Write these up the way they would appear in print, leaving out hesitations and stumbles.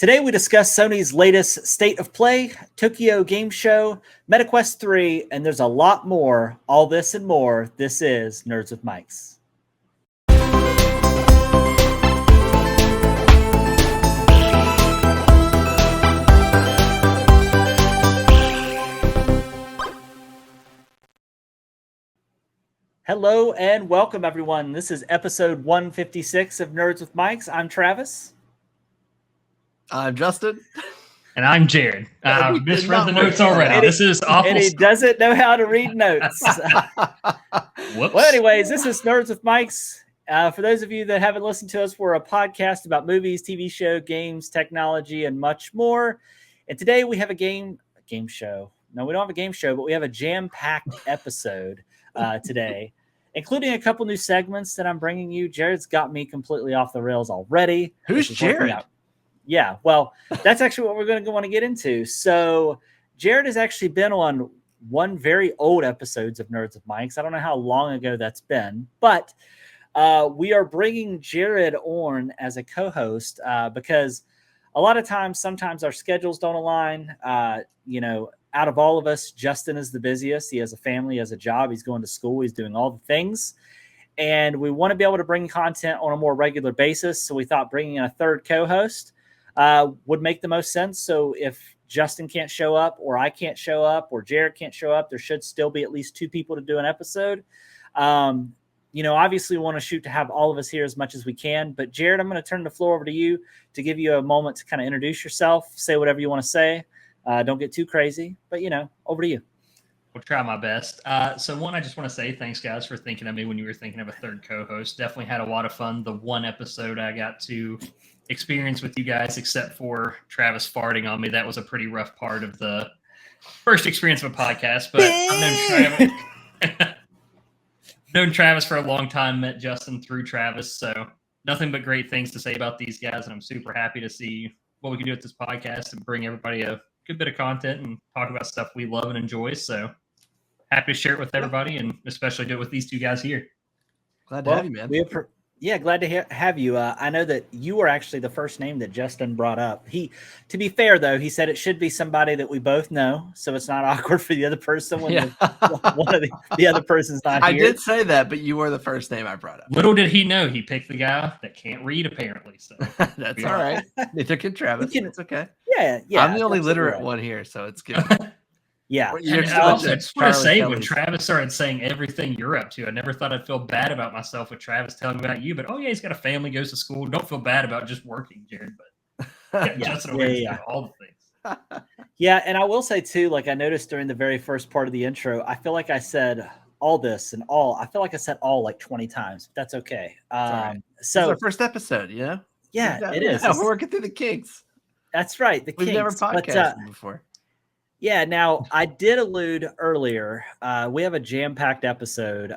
Today we discuss Sony's latest State of Play, Tokyo Game Show, MetaQuest 3, and there's a lot more. All this and more. This is Nerds with Mics. Hello and welcome, everyone. This is episode 156 of Nerds with Mics. I'm Travis. I'm Justin. And I'm Jared. I've misread the notes already. This is awful. And he doesn't know how to read notes. Whoops. Well, anyways, this is Nerds with Mics. For those of you that haven't listened to us, we're a podcast about movies, TV show, games, technology, and much more. And today we have a game show. No, we don't have a game show, but we have a jam-packed episode today, including a couple new segments that I'm bringing you. Jared's got me completely off the rails already. Who's Jared? Yeah, well, that's actually what we're going to want to get into. So Jared has actually been on one very old episodes of Nerds with Mics. I don't know how long ago that's been, but we are bringing Jared on as a co-host because a lot of times, sometimes our schedules don't align. Out of all of us, Justin is the busiest. He has a family, he has a job, he's going to school, he's doing all the things. And we want to be able to bring content on a more regular basis. So we thought bringing in a third co-host would make the most sense. So if Justin can't show up, or I can't show up, or Jared can't show up, there should still be at least two people to do an episode. Obviously we want to shoot to have all of us here as much as we can. But Jared, I'm going to turn the floor over to you to give you a moment to kind of introduce yourself, say whatever you want to say. Don't get too crazy, but over to you. I'll try my best. So one, I just want to say thanks, guys, for thinking of me when you were thinking of a third co-host. Definitely had a lot of fun. The one episode I got to experience with you guys, except for Travis farting on me, that was a pretty rough part of the first experience of a podcast. But I've known Travis for a long time, met Justin through Travis, so nothing but great things to say about these guys, and I'm super happy to see what we can do with this podcast and bring everybody a good bit of content and talk about stuff we love and enjoy. So happy to share it with everybody, and especially do it with these two guys here. Glad to have you, man. Glad to have you. I know that you were actually the first name that Justin brought up. To be fair, though, he said it should be somebody that we both know, so it's not awkward for the other person when one of the other person's not here. I did say that, but you were the first name I brought up. Little did he know he picked the guy that can't read, apparently. So that's all right. Neither can Travis. It's okay. Yeah. I'm the only literate one here, so it's good. Yeah. I just want to say, when Travis started saying everything you're up to, I never thought I'd feel bad about myself with Travis telling me about you. But he's got a family, goes to school. Don't feel bad about just working, Jared. But all the things. Yeah, and I will say too, like I noticed during the very first part of the intro, I feel like I said all this and all. I feel like I said all like 20 times. But that's okay. So it's our first episode, Yeah, it is. We're working through the kinks. That's right. We've never podcasted before. Yeah, now I did allude earlier. We have a jam-packed episode.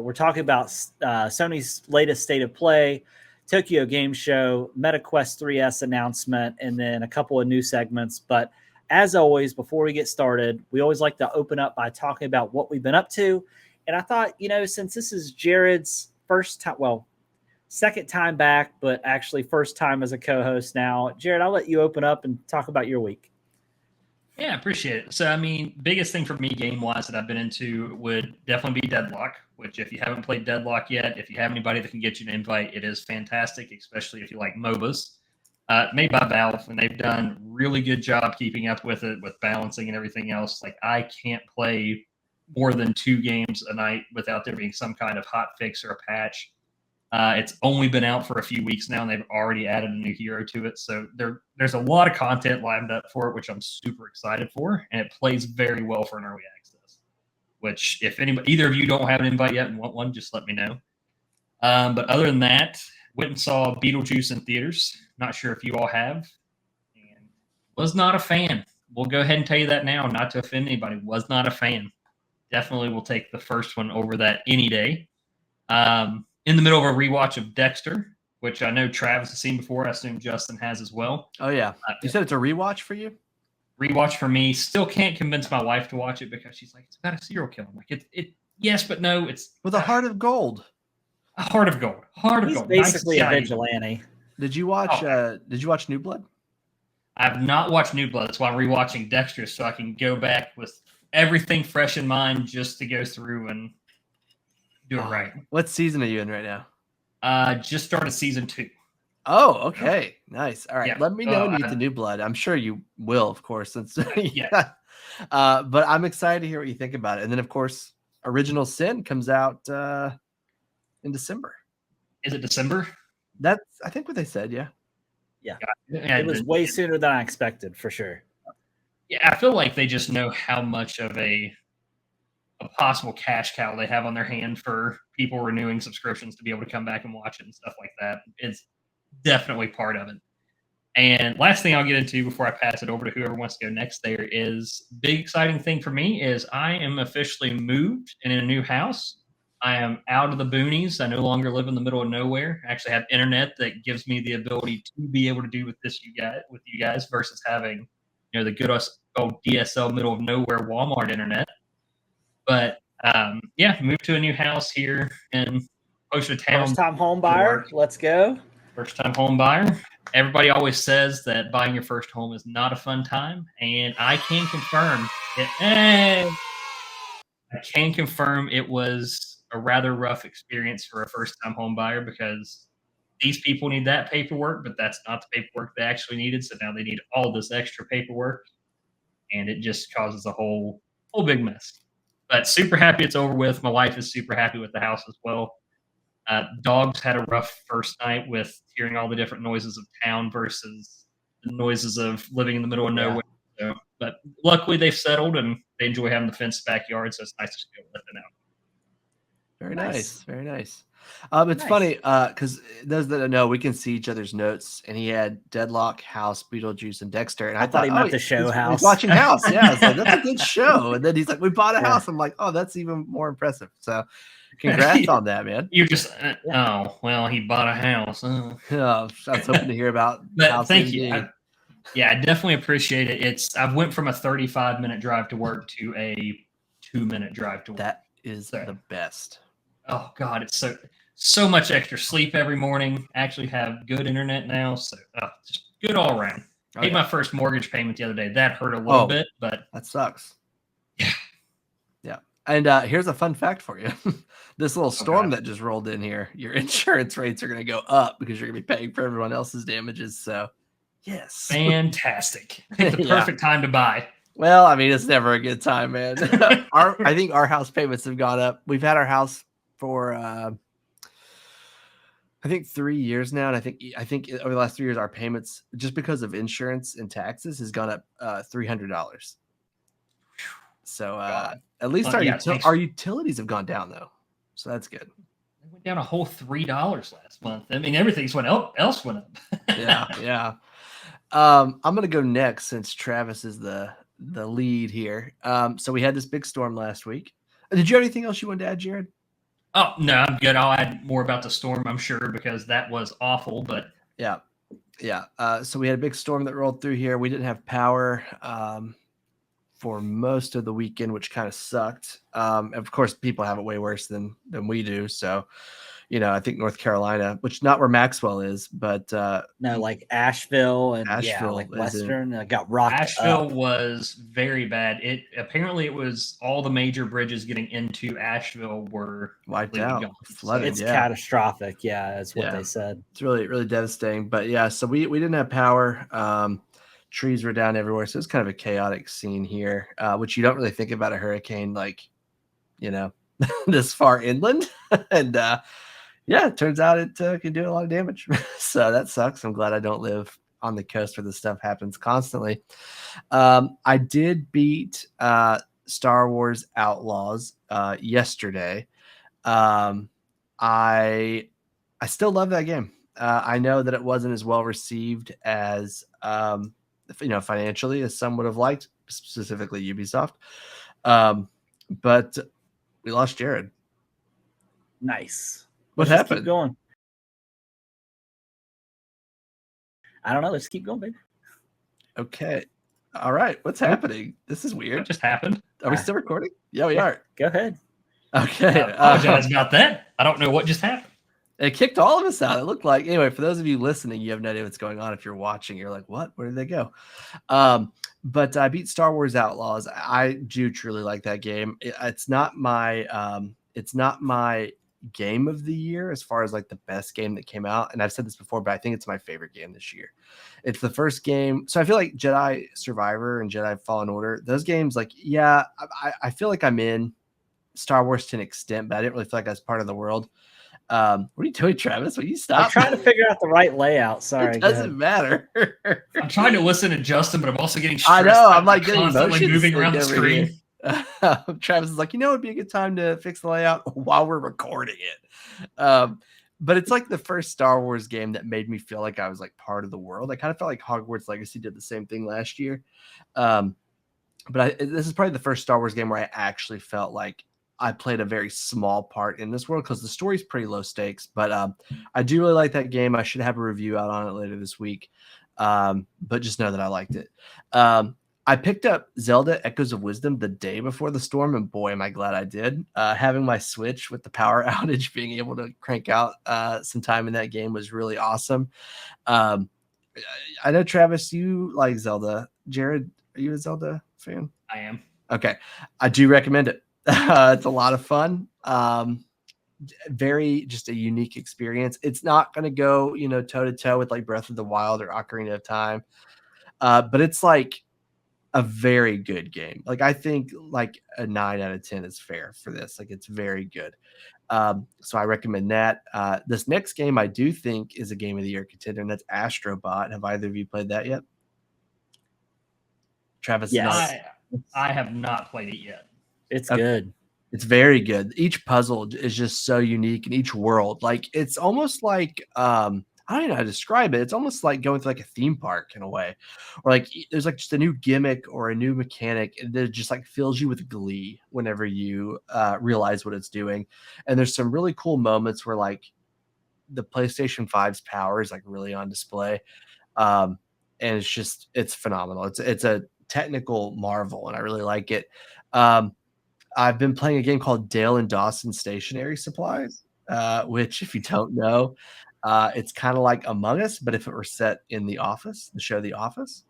We're talking about Sony's latest State of Play, Tokyo Game Show, MetaQuest 3S announcement, and then a couple of new segments. But as always, before we get started, we always like to open up by talking about what we've been up to. And I thought, since this is Jared's second time back, but actually first time as a co-host now, Jared, I'll let you open up and talk about your week. Yeah, I appreciate it. So, biggest thing for me game-wise that I've been into would definitely be Deadlock, which if you haven't played Deadlock yet, if you have anybody that can get you an invite, it is fantastic, especially if you like MOBAs. Made by Valve, and they've done really good job keeping up with it, with balancing and everything else. Like, I can't play more than 2 games a night without there being some kind of hot fix or a patch. It's only been out for a few weeks now, and they've already added a new hero to it. So there's a lot of content lined up for it, which I'm super excited for, and it plays very well for an early access. Which, if either of you don't have an invite yet and want one, just let me know. But other than that, went and saw Beetlejuice in theaters. Not sure if you all have, and was not a fan. We'll go ahead and tell you that now, not to offend anybody. Was not a fan. Definitely will take the first one over that any day. In the middle of a rewatch of Dexter, which I know Travis has seen before. I assume Justin has as well. Oh, yeah. You said it's a rewatch for you? Rewatch for me. Still can't convince my wife to watch it because she's like, it's about a serial killer. I'm like, yes, but no. It's with a heart of gold. A heart of gold. He's basically a vigilante. Did you watch New Blood? I've not watched New Blood. That's why I'm rewatching Dexter, so I can go back with everything fresh in mind just to go through and do it right. What season are you in right now? Just started season 2. Oh, okay. Nice. All right. Yeah. Let me know when you get the New Blood. I'm sure you will, of course. Since yeah. But I'm excited to hear what you think about it. And then, of course, Original Sin comes out in December. Is it December? That's, I think, what they said. Yeah. Yeah. It was way sooner than I expected, for sure. Yeah, I feel like they just know how much of a possible cash cow they have on their hand for people renewing subscriptions to be able to come back and watch it and stuff like that. It's definitely part of it. And last thing I'll get into before I pass it over to whoever wants to go next there is big exciting thing for me is I am officially moved and in a new house. I am out of the boonies. I no longer live in the middle of nowhere. I actually have internet that gives me the ability to be able to do with you guys versus having, the good old DSL middle of nowhere Walmart internet. But moved to a new house here and closer to town. First time home buyer. Let's go. First time home buyer. Everybody always says that buying your first home is not a fun time, and I can confirm it was a rather rough experience for a first-time home buyer because these people need that paperwork, but that's not the paperwork they actually needed. So now they need all this extra paperwork, and it just causes a whole big mess. But super happy it's over with. My wife is super happy with the house as well. Dogs had a rough first night with hearing all the different noises of town versus the noises of living in the middle of nowhere. So, but luckily they've settled and they enjoy having the fenced backyard, so it's nice to be able to let them out. Very nice. Very nice. It's funny because those that know, we can see each other's notes, and he had Deadlock, House, Beetlejuice, and Dexter. And I thought he meant the show House. He's watching House. Yeah, I was like, that's a good show. And then he's like, we bought a house. I'm like, oh, that's even more impressive. So congrats on that, man. You're just, he bought a house. Oh, I was hoping to hear about House. Thank you. I definitely appreciate it. I went from a 35-minute drive to work to a 2-minute drive to work. That is the best. Oh God, it's so much extra sleep every morning. Actually have good internet now, so just good all around. Paid my first mortgage payment the other day. That hurt a little bit, but that sucks. Yeah. And here's a fun fact for you. This little storm that just rolled in here, your insurance rates are going to go up because you're going to be paying for everyone else's damages. So, yes. Fantastic. I think the perfect time to buy. Well, I mean, it's never a good time, man. I think our house payments have gone up. We've had our house for I think 3 years now, and I think over the last 3 years our payments just because of insurance and taxes has gone up $300. So at least our utilities have gone down though, so that's good. They went down a whole $3 last month. I mean, everything's else went up. yeah. I'm gonna go next since Travis is the lead here. So we had this big storm last week. Did you have anything else you wanted to add, Jared? Oh, no, I'm good. I'll add more about the storm, I'm sure, because that was awful. But yeah. So we had a big storm that rolled through here. We didn't have power for most of the weekend, which kind of sucked. Of course, people have it way worse than we do. So, I think North Carolina, which not where Maxwell is, but no, like Asheville and like Western, got rocked. Asheville was very bad. Apparently it was all the major bridges getting into Asheville were wiped out, flooded. It's catastrophic. Yeah, is what they said. It's really, really devastating. But yeah, so we didn't have power. Trees were down everywhere, so it's kind of a chaotic scene here, which you don't really think about a hurricane like, this far inland, and. Yeah, it turns out it can do a lot of damage. So that sucks. I'm glad I don't live on the coast where this stuff happens constantly. I did beat Star Wars Outlaws yesterday. I still love that game. I know that it wasn't as well received as financially as some would have liked, specifically Ubisoft. But we lost Jared. Nice. What happened? Keep going. I don't know. Let's keep going, baby. Okay. All right. What's happening? This is weird. What just happened? Are we still recording? Yeah, we are. Go ahead. Okay. I apologize about that. I don't know what just happened. It kicked all of us out. It looked like. Anyway, for those of you listening, you have no idea what's going on. If you're watching, you're like, what? Where did they go? But I beat Star Wars Outlaws. I do truly like that game. It's not my game of the year as far as like the best game that came out. And I've said this before, but I think it's my favorite game this year. It's the first game. So I feel like Jedi Survivor and Jedi Fallen Order, those games, like, yeah, I feel like I'm in Star Wars to an extent, but I didn't really feel like I was part of the world. What are you doing, Travis? Will you stop? I'm trying to figure out the right layout. Sorry. It doesn't matter. I'm trying to listen to Justin, but I'm also getting I stressed. know. I'm like getting constantly moving around the screen. Travis is like, it'd be a good time to fix the layout while we're recording it. But it's like the first Star Wars game that made me feel like I was like part of the world. I kind of felt like Hogwarts Legacy did the same thing last year. But this is probably the first Star Wars game where I actually felt like I played a very small part in this world, because the story's pretty low stakes. But I do really like that game. I should have a review out on it later this week. But just know that I liked it. I picked up Zelda Echoes of Wisdom the day before the storm, and boy, am I glad I did. Having my Switch with the power outage, being able to crank out some time in that game was really awesome. I know, Travis, you like Zelda. Jared, are you a Zelda fan? I am. Okay. I do recommend it. It's a lot of fun. Very just a unique experience. It's not going to go, toe to toe with like Breath of the Wild or Ocarina of Time. But it's like a very good game. Like, I think like a 9 out of 10 is fair for this. Like, it's very good. So I recommend that. This next game I do think is a game of the year contender, and that's Astro Bot. Have either of you played that yet? Travis? Yes. I have not played it yet. It's good. It's very good. Each puzzle is just so unique, and each world, like, it's almost like I don't even know how to describe it. It's almost like going to like a theme park in a way, or like there's like just a new gimmick or a new mechanic that just like fills you with glee whenever you realize what it's doing. And there's some really cool moments where like the PlayStation 5's power is like really on display, and it's phenomenal. It's a technical marvel, and I really like it. I've been playing a game called Dale and Dawson Stationery Supplies, which, if you don't know, it's kind of like Among Us, but if it were set in The Office, the show The Office.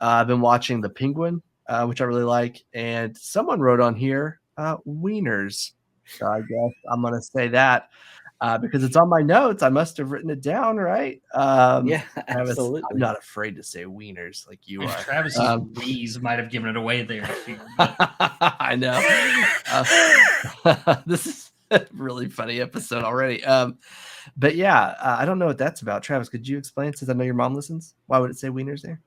I've been watching The Penguin, which I really like. And someone wrote on here, Wieners. So I guess I'm going to say that because it's on my notes. I must have written it down, right? Yeah, absolutely. I'm not afraid to say Wieners like you are. Travis's wheeze might have given it away there. I know. This is a really funny episode already. But yeah, I don't know what that's about. Travis, could you explain, since I know your mom listens? Why would it say Wieners there?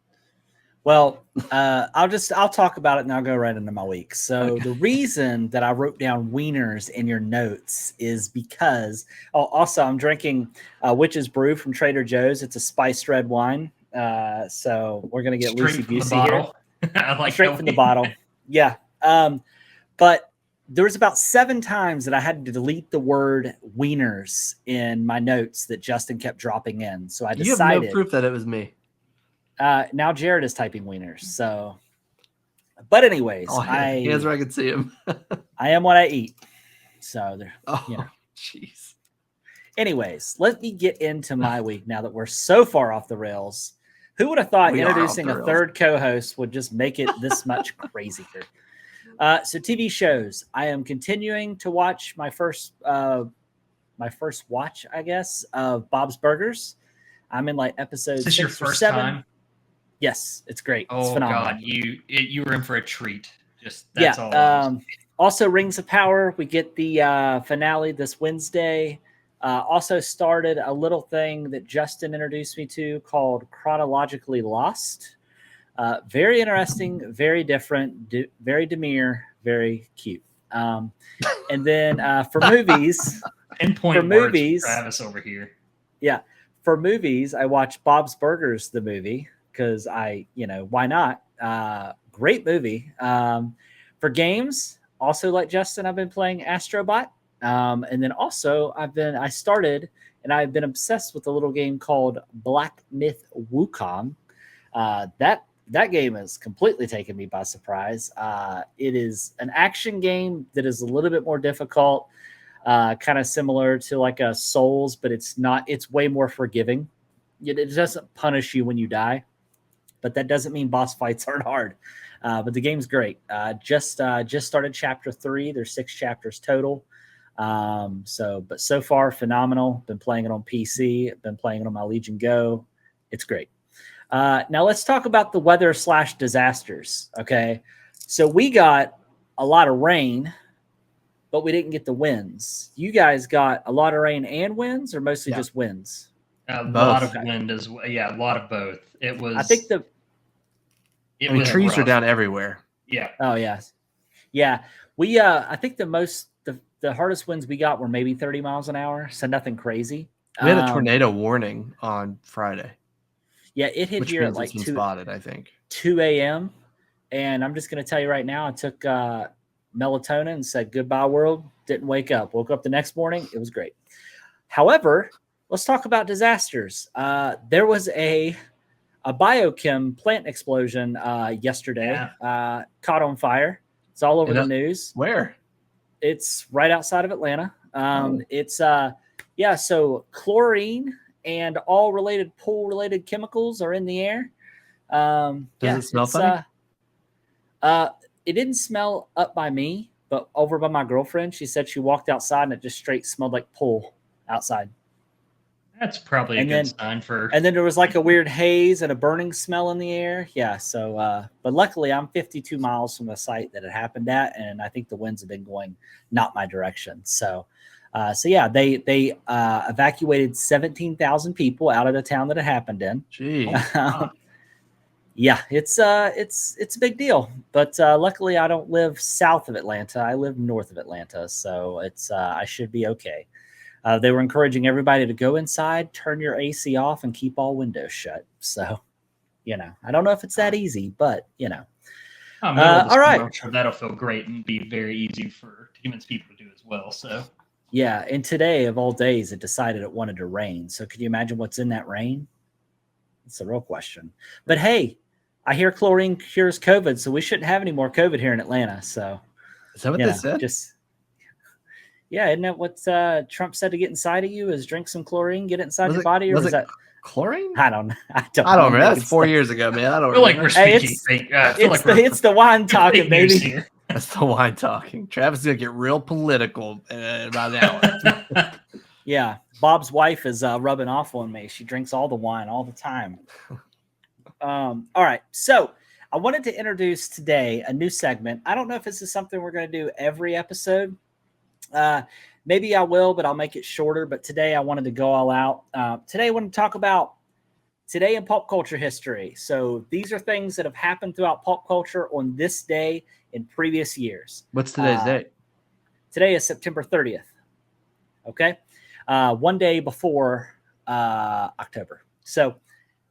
Well, I'll talk about it and I'll go right into my week. So Okay. The reason that I wrote down wieners in your notes is because, also I'm drinking Witch's Brew from Trader Joe's. It's a spiced red wine. So we're going to get Lucy Busey here. I like straight from the bottle. Yeah. But there was about 7 times that I had to delete the word wieners in my notes that Justin kept dropping in. So I decided. You have no proof that it was me. Now Jared is typing wieners. So, but anyways, hands where I can see him. I am what I eat. So there. Jeez. Anyways, let me get into my week now that we're so far off the rails. Who would have thought introducing a third co-host would just make it this much crazier? So TV shows. I am continuing to watch my first watch, I guess, of Bob's Burgers. I'm in like episode 6 your or first 7. time? Yes, it's great. It's Oh phenomenal. God, you were in for a treat. That's all. Also, Rings of Power. We get the finale this Wednesday. Also started a little thing that Justin introduced me to called Chronologically Lost. Very interesting, very different, very demure, very cute. And then for movies, Pinpoint for movies, Travis over here. Yeah, for movies, I watched Bob's Burgers, the movie, because why not? Great movie. For games, also like Justin, I've been playing Astrobot. And then also I've been obsessed with a little game called Black Myth Wukong. That game has completely taken me by surprise. It is an action game that is a little bit more difficult. kind of similar to like a Souls, but it's not. It's way more forgiving. It doesn't punish you when you die, but that doesn't mean boss fights aren't hard. But the game's great. Just started chapter 3. There's 6 chapters total. But so far phenomenal. Been playing it on PC. Been playing it on my Legion Go. It's great. Now let's talk about the weather / disasters. Okay, so we got a lot of rain, but we didn't get the winds. You guys got a lot of rain and winds, or mostly just winds? A lot of wind as well. Yeah, a lot of both. It was. I think trees are down everywhere. Yeah. Oh yeah, yeah. We I think the hardest winds we got were maybe 30 miles an hour, so nothing crazy. We had a tornado warning on Friday. Yeah, it hit here at like 2 spotted, I think 2 a.m. And I'm just going to tell you right now, I took melatonin and said goodbye world. Didn't wake up. Woke up the next morning. It was great. However, let's talk about disasters. There was a biochem plant explosion yesterday. Caught on fire. It's all over the news. Where? It's right outside of Atlanta. It's so chlorine and all pool-related chemicals are in the air. Does it smell funny? It didn't smell up by me, but over by my girlfriend. She said she walked outside and it just straight smelled like pool outside. That's probably a good sign for. And then there was like a weird haze and a burning smell in the air. Yeah. So, but luckily I'm 52 miles from the site that it happened at, and I think the winds have been going not my direction. So they evacuated 17,000 people out of the town that it happened in. Gee. Yeah, it's a big deal. But luckily I don't live south of Atlanta. I live north of Atlanta, so it's I should be okay. They were encouraging everybody to go inside, turn your AC off, and keep all windows shut. So, I don't know if it's that easy, but all right. I'm sure that'll feel great and be very easy for humans people to do as well. So. Yeah, and today of all days, it decided it wanted to rain. So could you imagine what's in that rain? It's a real question. But hey, I hear chlorine cures COVID, so we shouldn't have any more COVID here in Atlanta. So is that what they said? Yeah, isn't that what Trump said to get inside of you? Is drink some chlorine, get it inside your body, or was that chlorine? I don't know. I don't remember. That's 4 years ago, man. I don't feel like we're speaking. It's the wine talking, baby. That's the wine talking. Travis is gonna get real political about that one. Yeah, Bob's wife is rubbing off on me. She drinks all the wine all the time. All right, so I wanted to introduce today a new segment. I don't know if this is something we're going to do every episode. Maybe I will, but I'll make it shorter. But today I wanted to go all out. Today I want to talk about today in pop culture history. So these are things that have happened throughout pop culture on this day in previous years. What's today's date? Today is September 30th. Okay. One day before October. So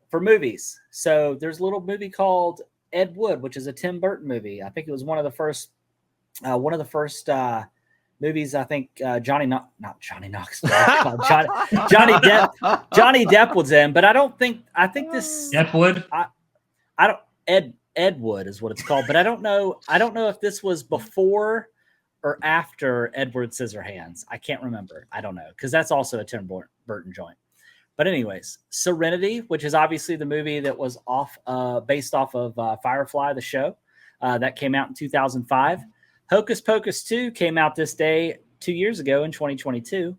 for movies, so there's a little movie called Ed Wood, which is a Tim Burton movie. I think it was one of the first movies. I think Johnny Knoxville. Johnny Depp was in, but I think this Ed Wood. I don't Ed Wood is what it's called, but I don't know if this was before or after Edward Scissorhands. I can't remember. I don't know, because that's also a Tim Burton joint. But anyways, Serenity, which is obviously the movie that was based off of Firefly, the show, that came out in 2005. Hocus Pocus 2 came out this day 2 years ago in 2022.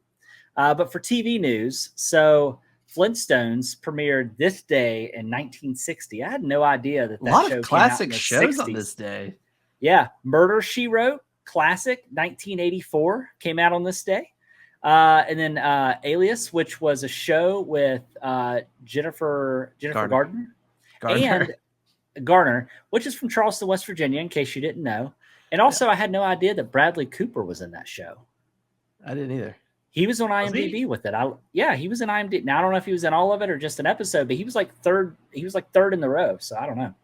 But for TV news, so Flintstones premiered this day in 1960. I had no idea that a lot show of classic came out in the shows 60s. On this day. Yeah, Murder, She Wrote, classic, 1984, came out on this day. And then Alias, which was a show with Jennifer Garner, which is from Charleston, West Virginia, in case you didn't know. And also, I had no idea that Bradley Cooper was in that show. I didn't either. He was on IMDb with it. He was in IMDb. Now I don't know if he was in all of it or just an episode, but he was like third. He was like third in the row. So I don't know.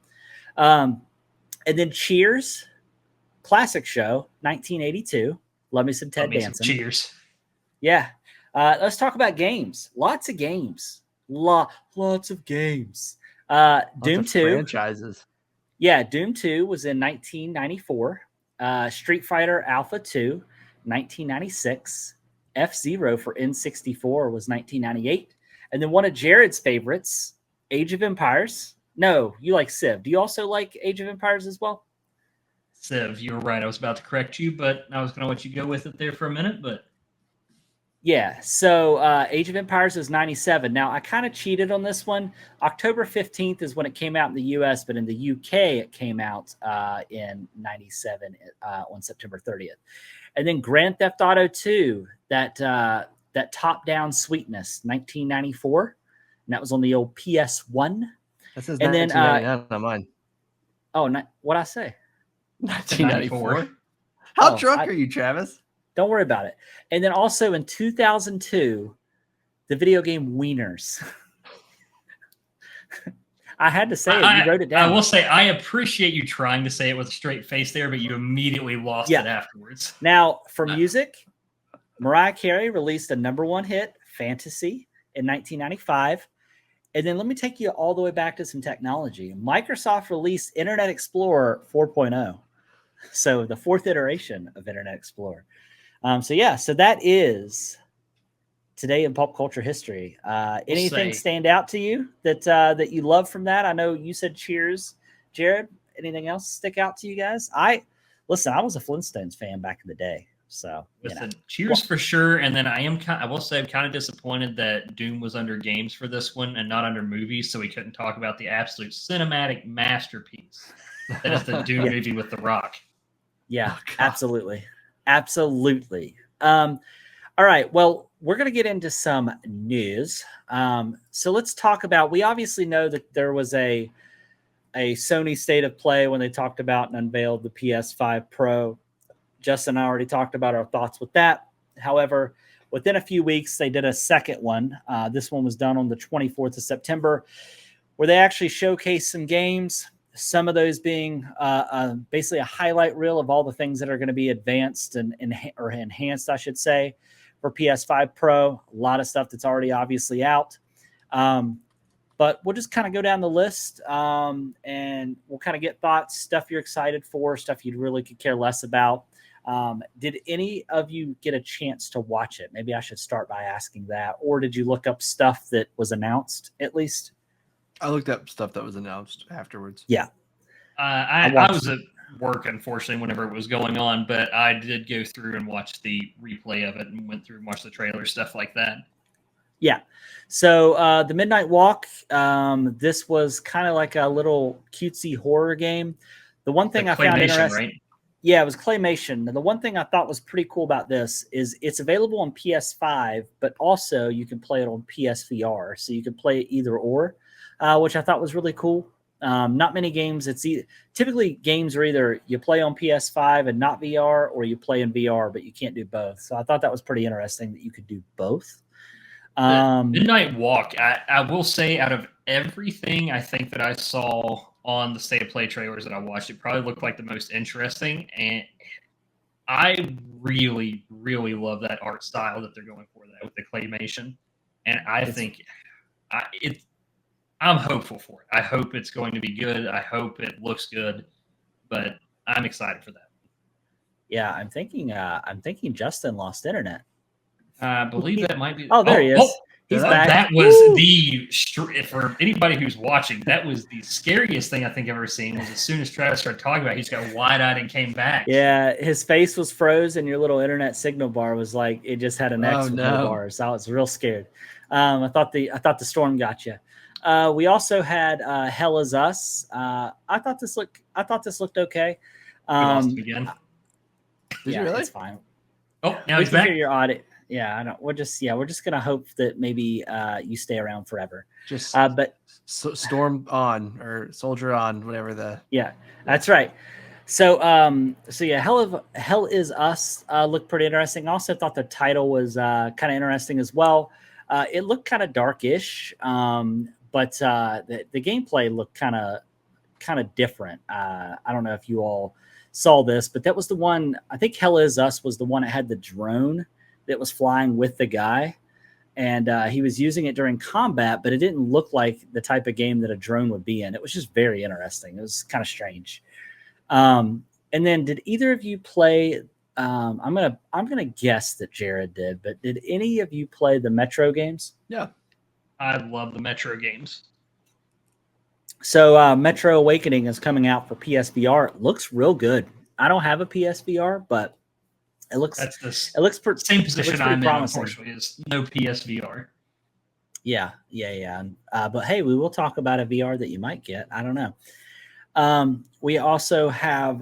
And then Cheers, classic show, 1982. Love me some Ted Danson. Cheers. Yeah. Let's talk about games. Lots of games. Lots of games. Doom 2. Franchises. Yeah, Doom 2 was in 1994. Street Fighter Alpha 2, 1996. F-Zero for N64 was 1998. And then one of Jared's favorites, Age of Empires. No, you like Civ. Do you also like Age of Empires as well? Civ, you were right. I was about to correct you, but I was going to let you go with it there for a minute. But yeah, so Age of Empires is 97. Now, I kind of cheated on this one. October 15th is when it came out in the US, but in the UK, it came out in 97 on September 30th. And then Grand Theft Auto 2, that top-down sweetness, 1994. And that was on the old PS1. That says And then 1999 on mine. Oh, what'd I say? 1994. How drunk are you, Travis? Don't worry about it. And then also in 2002, the video game Wieners. I had to say it. You wrote it down. I will say I appreciate you trying to say it with a straight face there, but you immediately lost it afterwards. Now, for music, Mariah Carey released a #1 hit, Fantasy, in 1995. And then let me take you all the way back to some technology. Microsoft released Internet Explorer 4.0. So the fourth iteration of Internet Explorer. So that is today in pop culture history. Anything stand out to you that you love from that? I know you said Cheers, Jared. Anything else stick out to you guys? I was a Flintstones fan back in the day. So Cheers for sure. And then I will say I'm kind of disappointed that Doom was under games for this one and not under movies, so we couldn't talk about the absolute cinematic masterpiece that is the Doom movie with The Rock. Yeah, absolutely. All right. Well, we're going to get into some news. So let's talk about, we obviously know that there was a Sony State of Play when they talked about and unveiled the PS5 Pro. Justin and I already talked about our thoughts with that. However, within a few weeks, they did a second one. This one was done on the 24th of September, where they actually showcased some games, some of those being basically a highlight reel of all the things that are going to be advanced or enhanced, I should say, for PS5 Pro. A lot of stuff that's already obviously out. But we'll just kind of go down the list and we'll kind of get thoughts, stuff you're excited for, stuff you really could care less about. Did any of you get a chance to watch it? Maybe I should start by asking that. Or did you look up stuff that was announced at least? I looked up stuff that was announced afterwards. Yeah. I was at work, unfortunately, whenever it was going on, but I did go through and watch the replay of it and went through and watched the trailer, stuff like that. Yeah. So the Midnight Walk, this was kind of like a little cutesy horror game. The one thing I found interesting, right? Yeah, it was claymation. And the one thing I thought was pretty cool about this is it's available on PS5, but also you can play it on PSVR. So you can play it either or, which I thought was really cool. Not many games. Typically games are either you play on PS5 and not VR, or you play in VR, but you can't do both. So I thought that was pretty interesting that you could do both. Midnight Walk, I will say, out of everything I think that I saw on the State of Play trailers that I watched, it probably looked like the most interesting. And I really, really love that art style that they're going for that with the claymation. And I think I'm hopeful for it. I hope it's going to be good. I hope it looks good, but I'm excited for that. Yeah, I'm thinking Justin lost internet. I believe that might be. Oh, there he is. He's back. That was for anybody who's watching, that was the scariest thing I think I've ever seen. Was as soon as Travis started talking about it, he just got wide-eyed and came back. Yeah, his face was froze, and your little internet signal bar was like it just had an X with no bars. So I was real scared. I thought the storm got you. We also had Hell Is Us. I thought this looked okay. We lost him again. Did you really? It's fine. Oh, now he's back. Hear your audit. Yeah, I don't. We're just gonna hope that maybe you stay around forever. But storm on or soldier on, whatever the. Yeah, that's right. So yeah, Hell Is Us looked pretty interesting. I also thought the title was kind of interesting as well. It looked kind of darkish, but the gameplay looked kind of different. I don't know if you all saw this, but that was the one. I think Hell Is Us was the one that had the drone that was flying with the guy, and he was using it during combat, but it didn't look like the type of game that a drone would be in. It was just very interesting. It was kind of strange. And then did either of you play I'm gonna guess that Jared did, but did any of you play the Metro games? Yeah. I love the Metro games. So Metro Awakening is coming out for PSVR. It looks real good. I don't have a PSVR, but it looks That's the it same looks position pretty I'm in, promising. unfortunately, is no PSVR. Yeah. But hey, we will talk about a VR that you might get. I don't know. We also have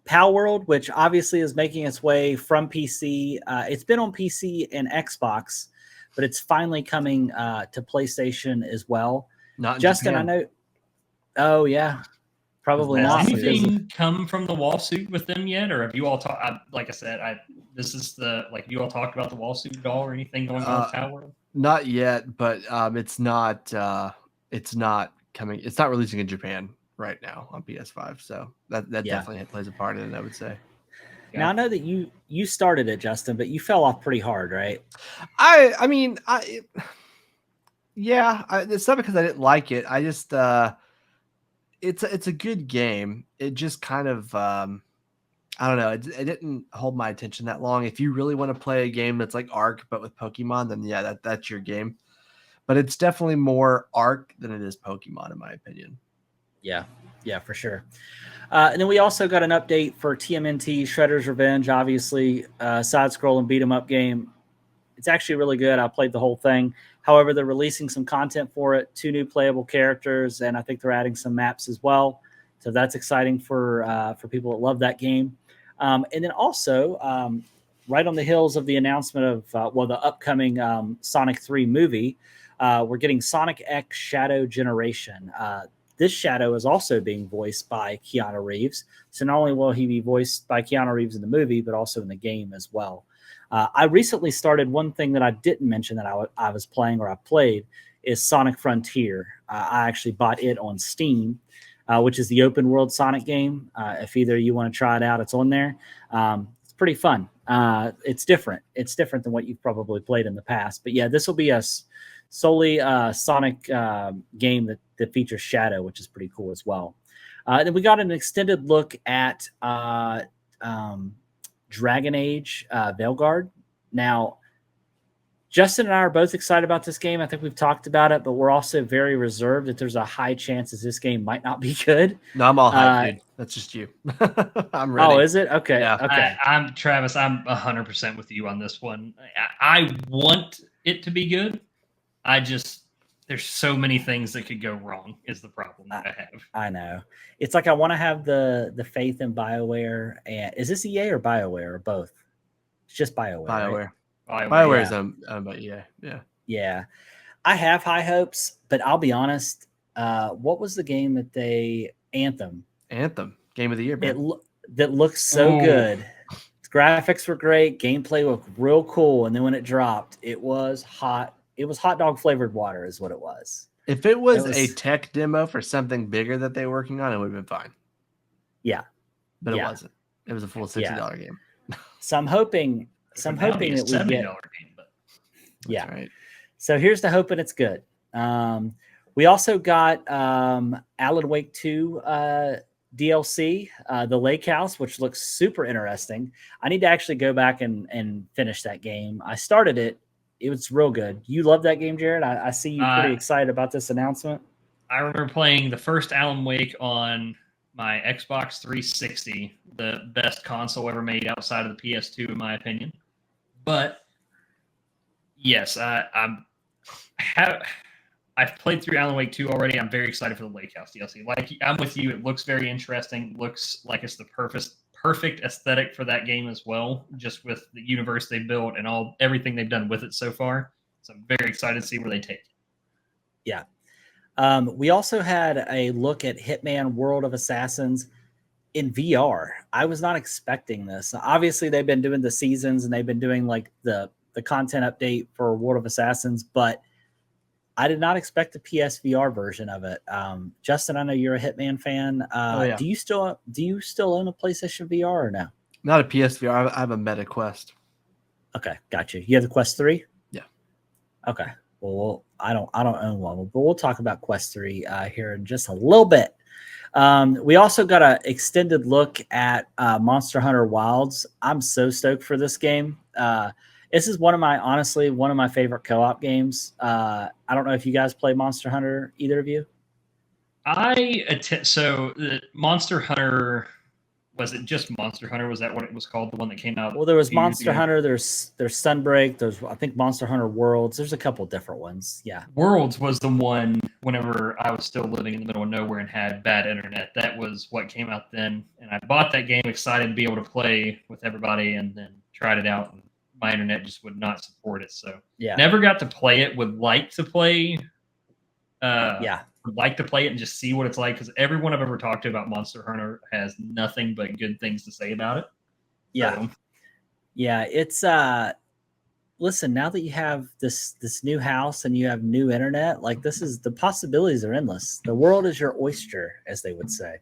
Pal World, which obviously is making its way from PC. It's been on PC and Xbox, but it's finally coming to PlayStation as well. Not in Justin, Japan. I know. Oh yeah, probably Has not. Has Because anything come from the lawsuit with them yet, or have you all talked? Like I said, this is you all talked about the lawsuit at all, or anything going on with Power? Not yet, but it's not coming. It's not releasing in Japan right now on PS5, so that definitely plays a part in it, I would say. Now I know that you started it, Justin, but you fell off pretty hard, right? It's not because I didn't like it. I just it's a good game. It just kind of I don't know. It didn't hold my attention that long. If you really want to play a game that's like Ark but with Pokemon, then yeah, that's your game. But it's definitely more Ark than it is Pokemon, in my opinion. Yeah, for sure. And then we also got an update for TMNT Shredder's Revenge, obviously, side-scrolling beat-em-up game. It's actually really good. I played the whole thing. However, they're releasing some content for it, 2 new playable characters, and I think they're adding some maps as well. So that's exciting for people that love that game. And then also, right on the heels of the announcement of, the upcoming Sonic 3 movie, we're getting Sonic X Shadow Generation. This Shadow is also being voiced by Keanu Reeves. So not only will he be voiced by Keanu Reeves in the movie, but also in the game as well. I recently started one thing that I didn't mention that I was playing or I played is Sonic Frontier. I actually bought it on Steam, which is the open world Sonic game. If either you want to try it out, it's on there. It's pretty fun. It's different. It's different than what you've probably played in the past. But yeah, this will be a solely Sonic game that features Shadow, which is pretty cool as well. Then we got an extended look at Dragon Age Veilguard. Now, Justin and I are both excited about this game. I think we've talked about it, but we're also very reserved that there's a high chance that this game might not be good. No, I'm all hyped, dude. That's just you. I'm ready. Oh, is it? Okay. Yeah. Okay. I'm Travis. I'm 100% with you on this one. I want it to be good. There's so many things that could go wrong is the problem that I have. I know. It's like I want to have the faith in BioWare. And is this EA or BioWare or both? It's just BioWare. BioWare. Right? BioWare is about EA. Yeah. Yeah. I have high hopes, but I'll be honest. What was the game that Anthem Game of the Year, man. That looks so good. Graphics were great. Gameplay looked real cool. And then when it dropped, it was hot. It was hot dog flavored water is what it was. If it was a tech demo for something bigger that they were working on, it would have been fine. Yeah. But it wasn't. It was a full $60 game. So I'm hoping that we get $70 game, but yeah. Right. So here's the hoping it's good. We also got Alan Wake 2 DLC, the Lake House, which looks super interesting. I need to actually go back and finish that game. I started it. It was real good. You love that game, Jared? I see you pretty excited about this announcement. I remember playing the first Alan Wake on my Xbox 360, the best console ever made outside of the PS2, in my opinion. But yes, I've played through Alan Wake 2 already. I'm very excited for the Lake House DLC. Like, I'm with you. It looks very interesting. Looks like it's the perfect aesthetic for that game as well, just with the universe they built and everything they've done with it so far. So I'm very excited to see where they take it. Yeah. We also had a look at Hitman World of Assassins in VR. I was not expecting this. Obviously, they've been doing the seasons and they've been doing like the content update for World of Assassins, but I did not expect the PSVR version of it. Justin, I know you're a Hitman fan. Yeah. Do you still own a PlayStation VR or no? Not a PSVR. I have a Meta Quest. Okay, got you. You have the Quest 3? Yeah. Okay. Well, I don't own one, but we'll talk about Quest 3 here in just a little bit. We also got an extended look at Monster Hunter Wilds. I'm so stoked for this game. This is honestly one of my favorite co-op games. I don't know if you guys play Monster Hunter, either of you. So Monster Hunter, was it just Monster Hunter? Was that what it was called? The one that came out? Well, there was Monster Hunter. There's Sunbreak. There's, I think, Monster Hunter Worlds. There's a couple different ones. Yeah. Worlds was the one whenever I was still living in the middle of nowhere and had bad internet. That was what came out then. And I bought that game excited to be able to play with everybody, and then tried it out. And my internet just would not support it. So yeah, never got to play it. Would like to play. Would like to play it and just see what it's like, because everyone I've ever talked to about Monster Hunter has nothing but good things to say about it. Yeah. So, yeah. It's listen, now that you have this new house and you have new internet, like the possibilities are endless. The world is your oyster, as they would say.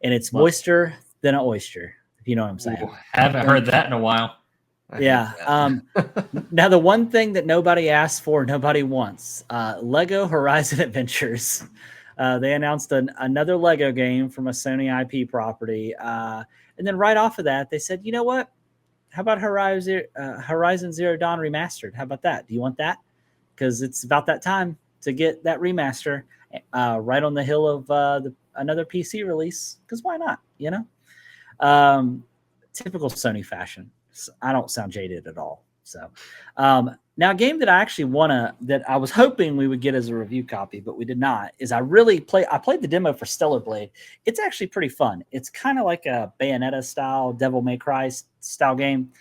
And it's moister than an oyster, if you know what I'm saying. Ooh, haven't heard that in a while. Yeah. Now, the one thing that nobody asked for, nobody wants, Lego Horizon Adventures. They announced another Lego game from a Sony IP property. And then right off of that, they said, you know what? How about Horizon Zero Dawn Remastered? How about that? Do you want that? Because it's about that time to get that remaster right on the hill of another PC release. Because why not? You know? Typical Sony fashion. I don't sound jaded at all. So now a game that I actually that I was hoping we would get as a review copy, but we did not, is I played the demo for Stellar Blade. It's actually pretty fun. It's kind of like a Bayonetta style, Devil May Cry style game.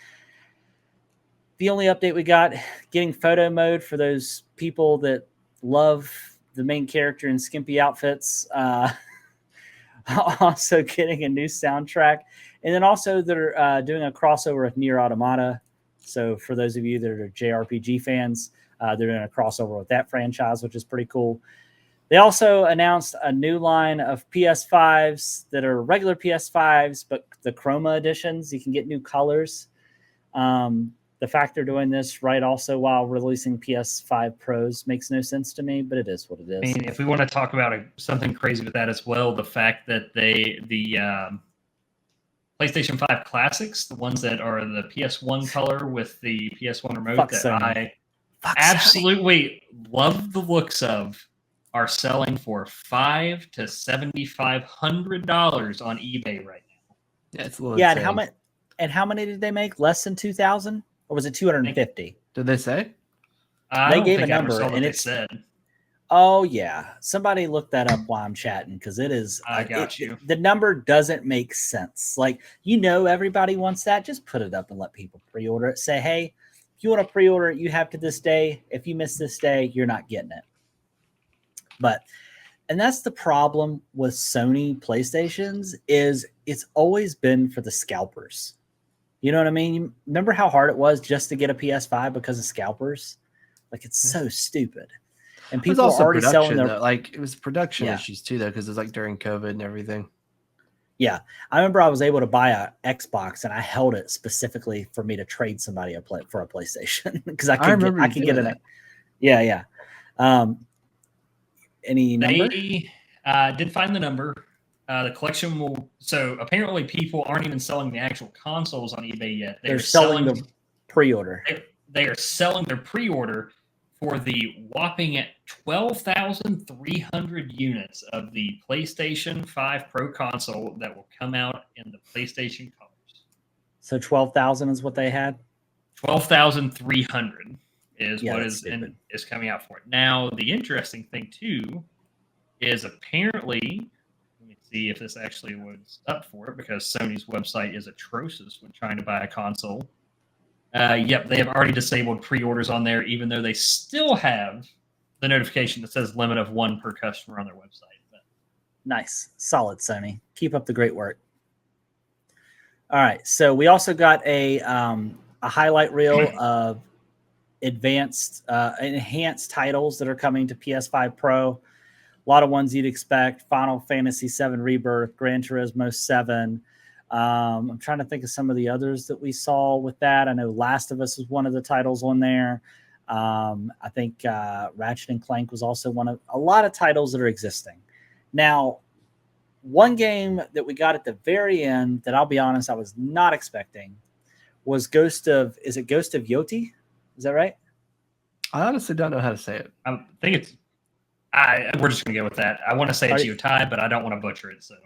The only update we got, getting photo mode for those people that love the main character in skimpy outfits. Also getting a new soundtrack. And then also they're doing a crossover with Nier Automata. So for those of you that are JRPG fans, they're doing a crossover with that franchise, which is pretty cool. They also announced a new line of PS5s that are regular PS5s, but the Chroma editions, you can get new colors. The fact they're doing this right also while releasing PS5 Pros makes no sense to me, but it is what it is. I mean, if we want to talk about something crazy with that as well, the fact that the PlayStation 5 Classics, the ones that are the PS1 color with the PS1 remote, I absolutely love the looks of, are selling for $500 to $7,500 on eBay right now. Yeah, it's a little insane. And how many did they make? Less than 2,000, or was it 250? Did they say? They gave a number, and it said. Oh yeah, somebody look that up while I'm chatting, because it is. I got you. The number doesn't make sense. Like, everybody wants that. Just put it up and let people pre-order it. Say, hey, if you want to pre-order it, you have to this day. If you miss this day, you're not getting it. And that's the problem with Sony PlayStations, is it's always been for the scalpers. You know what I mean? You remember how hard it was just to get a PS5 because of scalpers? Like, it's so stupid. And people are already selling their, like, it was production issues too, though, because it's like during COVID and everything. Yeah, I remember I was able to buy a Xbox, and I held it specifically for me to trade somebody for a PlayStation, because I could get it. Yeah. Any number? They did find the number. The collection will. So apparently, people aren't even selling the actual consoles on eBay yet. They're selling the pre-order. They are selling their pre-order for the whopping 12,300 units of the PlayStation 5 Pro console that will come out in the PlayStation colors. So 12,000 is what they had? 12,300 is what is coming out for it. Now, the interesting thing, too, is apparently, let me see if this actually was up for it, because Sony's website is atrocious when trying to buy a console. Yep, they have already disabled pre-orders on there, even though they still have the notification that says limit of 1 per customer on their website. But nice. Solid, Sony. Keep up the great work. All right, so we also got a highlight reel of enhanced titles that are coming to PS5 Pro. A lot of ones you'd expect: Final Fantasy VII Rebirth, Gran Turismo 7. I'm trying to think of some of the others that we saw with that. I know Last of Us is one of the titles on there. I think Ratchet and Clank was also a lot of titles that are existing. Now, one game that we got at the very end that I'll be honest, I was not expecting was Ghost of Yoti? Is that right? I honestly don't know how to say it. I think it's. We're just gonna go with that. I want to say it's Yotai, but I don't want to butcher it. So.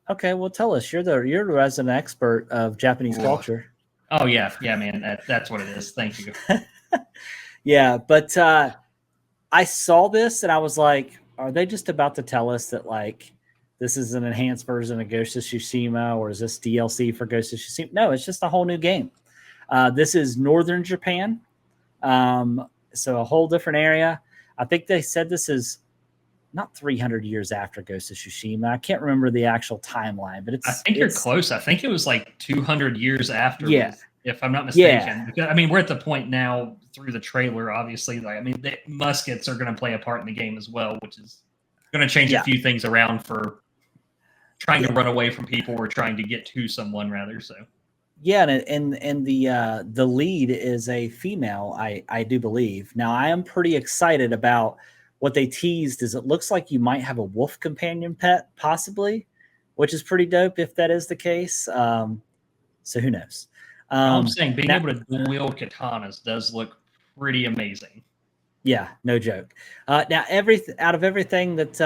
Okay, well, tell us. You're the resident expert of Japanese culture. Oh yeah, man. That's what it is. Thank you. Yeah, but I saw this and I was like, are they just about to tell us that like this is an enhanced version of Ghost of Tsushima, or is this DLC for Ghost of Tsushima? No, it's just a whole new game. This is Northern Japan, so a whole different area. I think they said this is not 300 years after Ghost of Tsushima. I can't remember the actual timeline, but I think you're close. I think it was like 200 years after. Yeah. If I'm not mistaken. Yeah. I mean, we're at the point now through the trailer, obviously. Like, I mean, the muskets are going to play a part in the game as well, which is going to change a few things around for trying to run away from people or trying to get to someone, rather. So. Yeah, and the lead is a female, I do believe. Now, I am pretty excited about what they teased. Is it looks like you might have a wolf companion pet, possibly, which is pretty dope if that is the case. So who knows? I'm saying being able to dual wield katanas does look pretty amazing. Yeah, no joke. Now, out of everything that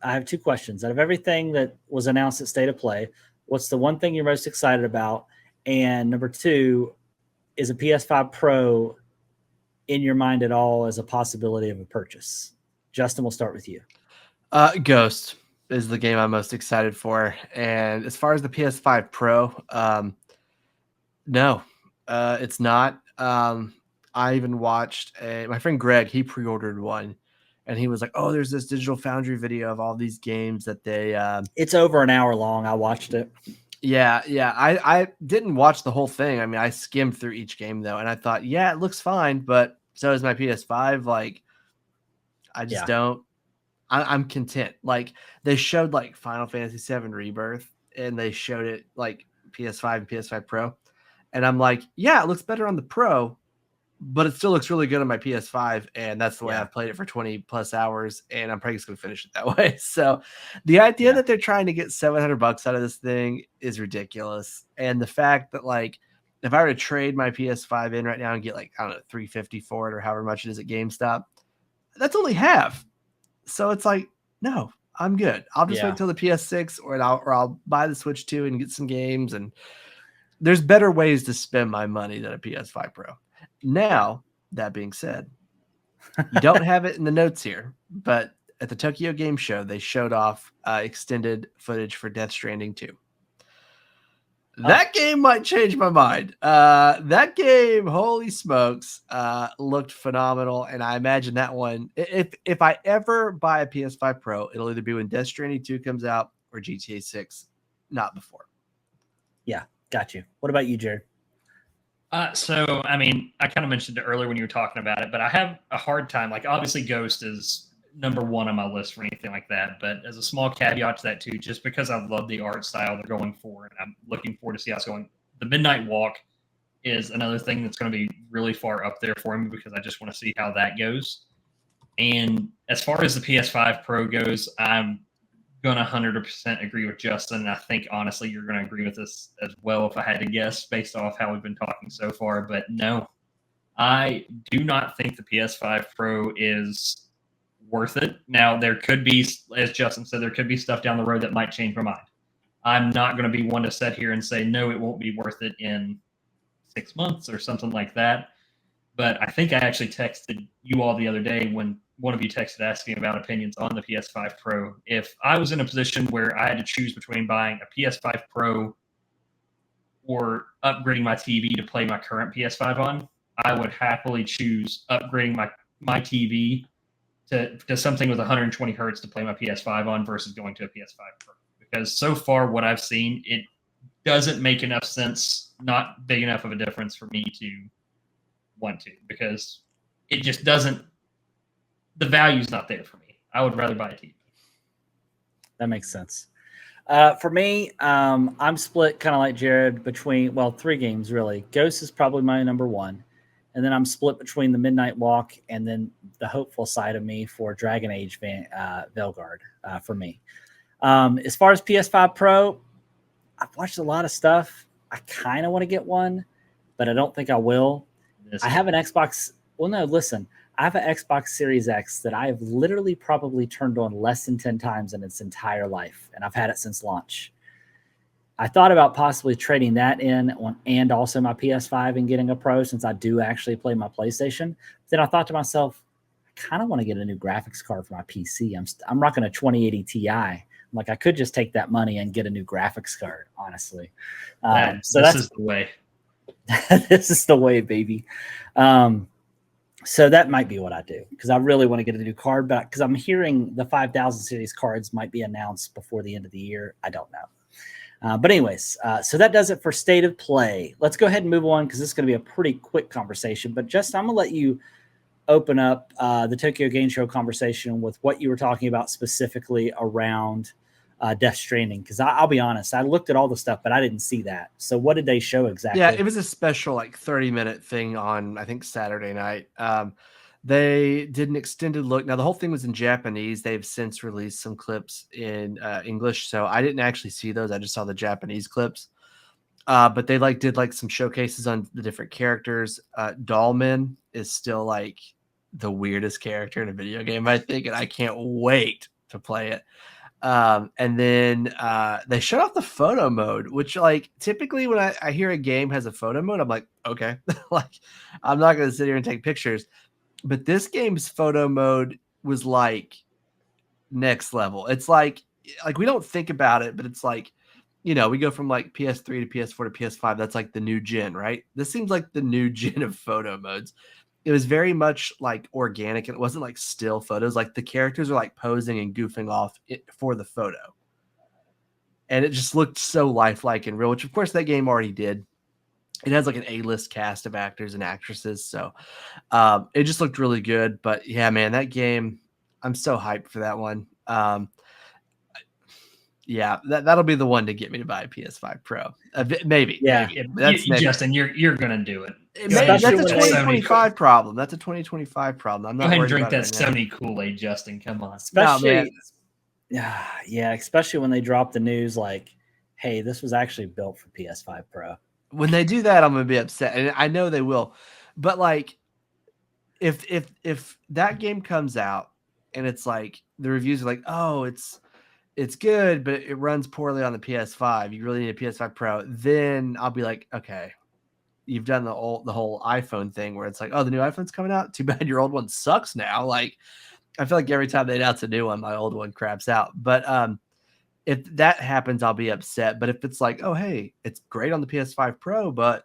I have two questions. Out of everything that was announced at State of Play, what's the one thing you're most excited about? And number two, is a PS5 Pro in your mind at all as a possibility of a purchase? Justin, we'll start with you. Ghost is the game I'm most excited for. And as far as the PS5 Pro, no, it's not. I even watched my friend Greg, he pre-ordered one. And he was like, oh, there's this Digital Foundry video of all these games that they... it's over an hour long. I watched it. Yeah. I didn't watch the whole thing. I mean, I skimmed through each game, though. And I thought, yeah, it looks fine. But so is my PS5. Like, I just don't... I'm content. Like, they showed, like, Final Fantasy VII Rebirth. And they showed it, like, PS5 and PS5 Pro. And I'm like, yeah, it looks better on the Pro. But it still looks really good on my PS5, and that's the way I've played it for 20 plus hours, and I'm probably just going to finish it that way. So the idea that they're trying to get $700 out of this thing is ridiculous. And the fact that, like, if I were to trade my PS5 in right now and get, like, I don't know, $350 for it or however much it is at GameStop, that's only half. So it's like, no, I'm good. I'll just wait till the PS6 or I'll buy the Switch 2 and get some games. And there's better ways to spend my money than a PS5 Pro. Now, that being said, you don't have it in the notes here, but at the Tokyo Game Show, they showed off extended footage for Death Stranding 2. That game might change my mind. That game, holy smokes, looked phenomenal. And I imagine that one, if I ever buy a PS5 Pro, it'll either be when Death Stranding 2 comes out or GTA 6, not before. Yeah, got you. What about you, Jared? So, I mean, I kind of mentioned it earlier when you were talking about it, but I have a hard time. Like, obviously, Ghost is number one on my list for anything like that. But as a small caveat to that, too, just because I love the art style they're going for, and I'm looking forward to see how it's going. The Midnight Walk is another thing that's going to be really far up there for me because I just want to see how that goes. And as far as the PS5 Pro goes, I'm going to 100% agree with Justin. And I think, honestly, you're going to agree with this as well if I had to guess based off how we've been talking so far. But no, I do not think the PS5 Pro is worth it. Now, there could be, as Justin said, there could be stuff down the road that might change my mind. I'm not going to be one to sit here and say, no, it won't be worth it in 6 months or something like that. But I think I actually texted you all the other day when one of you texted asking about opinions on the PS5 Pro. If I was in a position where I had to choose between buying a PS5 Pro or upgrading my TV to play my current PS5 on, I would happily choose upgrading my TV to something with 120 hertz to play my PS5 on versus going to a PS5 Pro. Because so far what I've seen, it doesn't make enough sense, not big enough of a difference for me to want to, because it just doesn't, the value's not there for me. I would rather buy a TV. That makes sense. For me, I'm split kind of like Jared between, well, 3 games really. Ghost is probably my number one. And then I'm split between the Midnight Walk and then the hopeful side of me for Dragon Age Veilguard for me. As far as PS5 Pro, I've watched a lot of stuff. I kind of want to get one, but I don't think I will. I have an Xbox. Well, no, listen. I have an Xbox Series X that I have literally probably turned on less than 10 times in its entire life, and I've had it since launch. I thought about possibly trading that in on, and also my PS5 and getting a Pro, since I do actually play my PlayStation. Then I thought to myself, I kind of want to get a new graphics card for my PC. I'm rocking a 2080 Ti. I'm like, I could just take that money and get a new graphics card, honestly. So this is the way. This is the way, baby. So that might be what I do, because I really want to get a new card, but because I'm hearing the 5000 series cards might be announced before the end of the year. I don't know. But anyways, so that does it for State of Play. Let's go ahead and move on, because this is going to be a pretty quick conversation. But Justin, I'm going to let you open up the Tokyo Game Show conversation with what you were talking about specifically around Death Stranding, because I'll be honest, I looked at all the stuff, but I didn't see that. So what did they show exactly? Yeah, it was a special 30-minute thing on, I think, Saturday night. They did an extended look. Now, the whole thing was in Japanese. They've since released some clips in English, so I didn't actually see those. I just saw the Japanese clips. But they did some showcases on the different characters. Dollman is still the weirdest character in a video game, I think, and I can't wait to play it. And then they shut off the photo mode, which typically when I hear a game has a photo mode, I'm like, okay, I'm not going to sit here and take pictures. But this game's photo mode was next level. It's we don't think about it, but it's we go from PS3 to PS4 to PS5. That's the new gen, right? This seems like the new gen of photo modes. It was very much organic, and it wasn't still photos. The characters are posing and goofing off for the photo. And it just looked so lifelike and real, which of course that game already did. It has an A-list cast of actors and actresses. So it just looked really good. But yeah, man, that game, I'm so hyped for that one. Yeah, that'll be the one to get me to buy a PS5 Pro. Maybe. Yeah. Maybe. That's Justin, you're going to do it. That's a 2025 problem. That's a 2025 problem. I'm not Go ahead and worried drink about that it Sony Kool-Aid, Justin. Come on. Especially, especially when they drop the news hey, this was actually built for PS5 Pro. When they do that, I'm going to be upset. And I know they will. But if that game comes out and it's the reviews are oh, it's good, but it runs poorly on the PS5. You really need a PS5 Pro. Then I'll be okay, you've done the whole iPhone thing where it's oh, the new iPhone's coming out. Too bad your old one sucks now. I feel every time they announce a new one, my old one craps out. But if that happens, I'll be upset. But if it's oh, hey, it's great on the PS5 Pro, but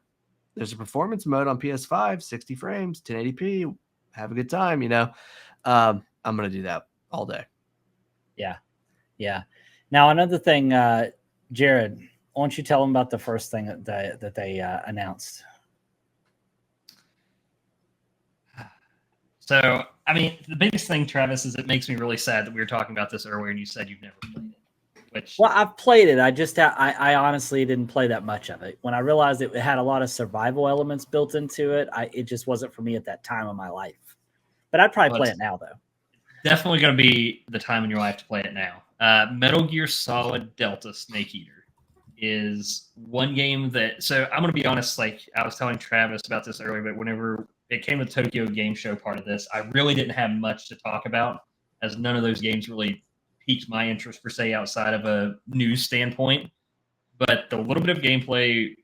there's a performance mode on PS5, 60 frames, 1080p, have a good time, I'm going to do that all day. Yeah. Now, another thing, Jared, why don't you tell them about the first thing that they announced? So, I mean, the biggest thing, Travis, is it makes me really sad that we were talking about this earlier and you said you've never played it. Well, I've played it. I honestly didn't play that much of it. When I realized it had a lot of survival elements built into it, it just wasn't for me at that time of my life. But I'd probably play it now, though. Definitely going to be the time in your life to play it now. Metal Gear Solid Delta Snake Eater is one game that, so I'm going to be honest, I was telling Travis about this earlier, but whenever it came to the Tokyo Game Show part of this, I really didn't have much to talk about, as none of those games really piqued my interest per se outside of a news standpoint. But the little bit of gameplay,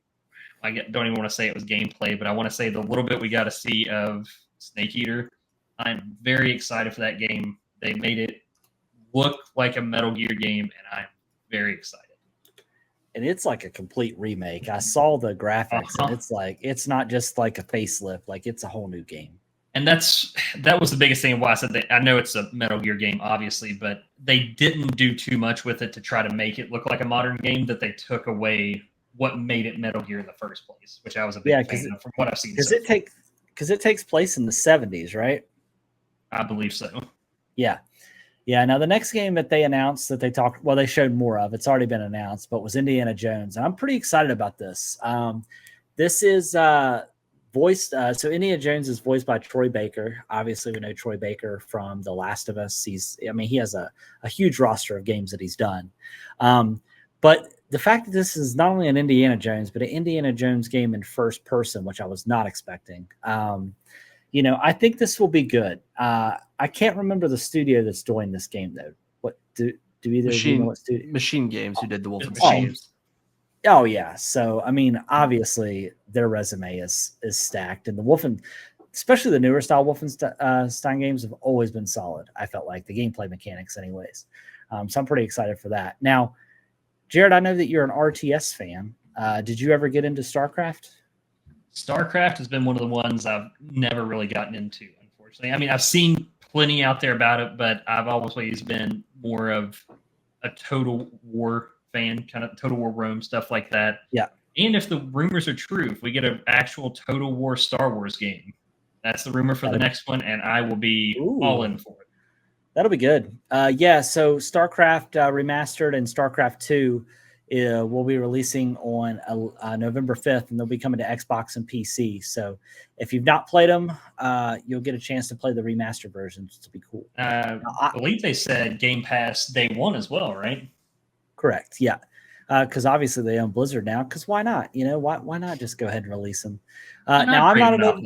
I don't even want to say it was gameplay, but I want to say the little bit we got to see of Snake Eater, I'm very excited for that game. They made it look like a Metal Gear game, and I'm very excited. And it's a complete remake. I saw the graphics, and it's not just a facelift. It's a whole new game. And that was the biggest thing why I said that. I know it's a Metal Gear game, obviously, but they didn't do too much with it to try to make it look like a modern game, that they took away what made it Metal Gear in the first place, which I was a big fan of from what I've seen. Because it takes place in the 70s, right? I believe so. Yeah. Now the next game that they announced that they showed more of, it's already been announced, but was Indiana Jones. And I'm pretty excited about this. This is the voiced. So Indiana Jones is voiced by Troy Baker. Obviously, we know Troy Baker from The Last of Us. He has a huge roster of games that he's done. But the fact that this is not only an Indiana Jones, but an Indiana Jones game in first person, which I was not expecting. I think this will be good. I can't remember the studio that's doing this game though. What do either of you know what studio? Machine Games, who did the Machine. Wolfenstein. Oh yeah. So I mean, obviously their resume is stacked, and especially the newer style Wolfenstein games have always been solid. I felt like the gameplay mechanics, anyways. So I'm pretty excited for that. Now, Jared, I know that you're an RTS fan. Did you ever get into StarCraft? StarCraft has been one of the ones I've never really gotten into, unfortunately. I mean, I've seen plenty out there about it, but I've always been more of a Total War fan, kind of Total War Rome, stuff like that. Yeah. And if the rumors are true, if we get an actual Total War Star Wars game, that's the rumor for the next one, and I will be all in for it. That'll be good. So StarCraft Remastered and StarCraft 2 will be releasing on November 5th, and they'll be coming to Xbox and PC. So if you've not played them, you'll get a chance to play the remastered versions. It'll be cool. I believe they said Game Pass day one as well, right? Correct. Yeah. Because obviously they own Blizzard now. Because why not? Why not just go ahead and release them? Now I'm not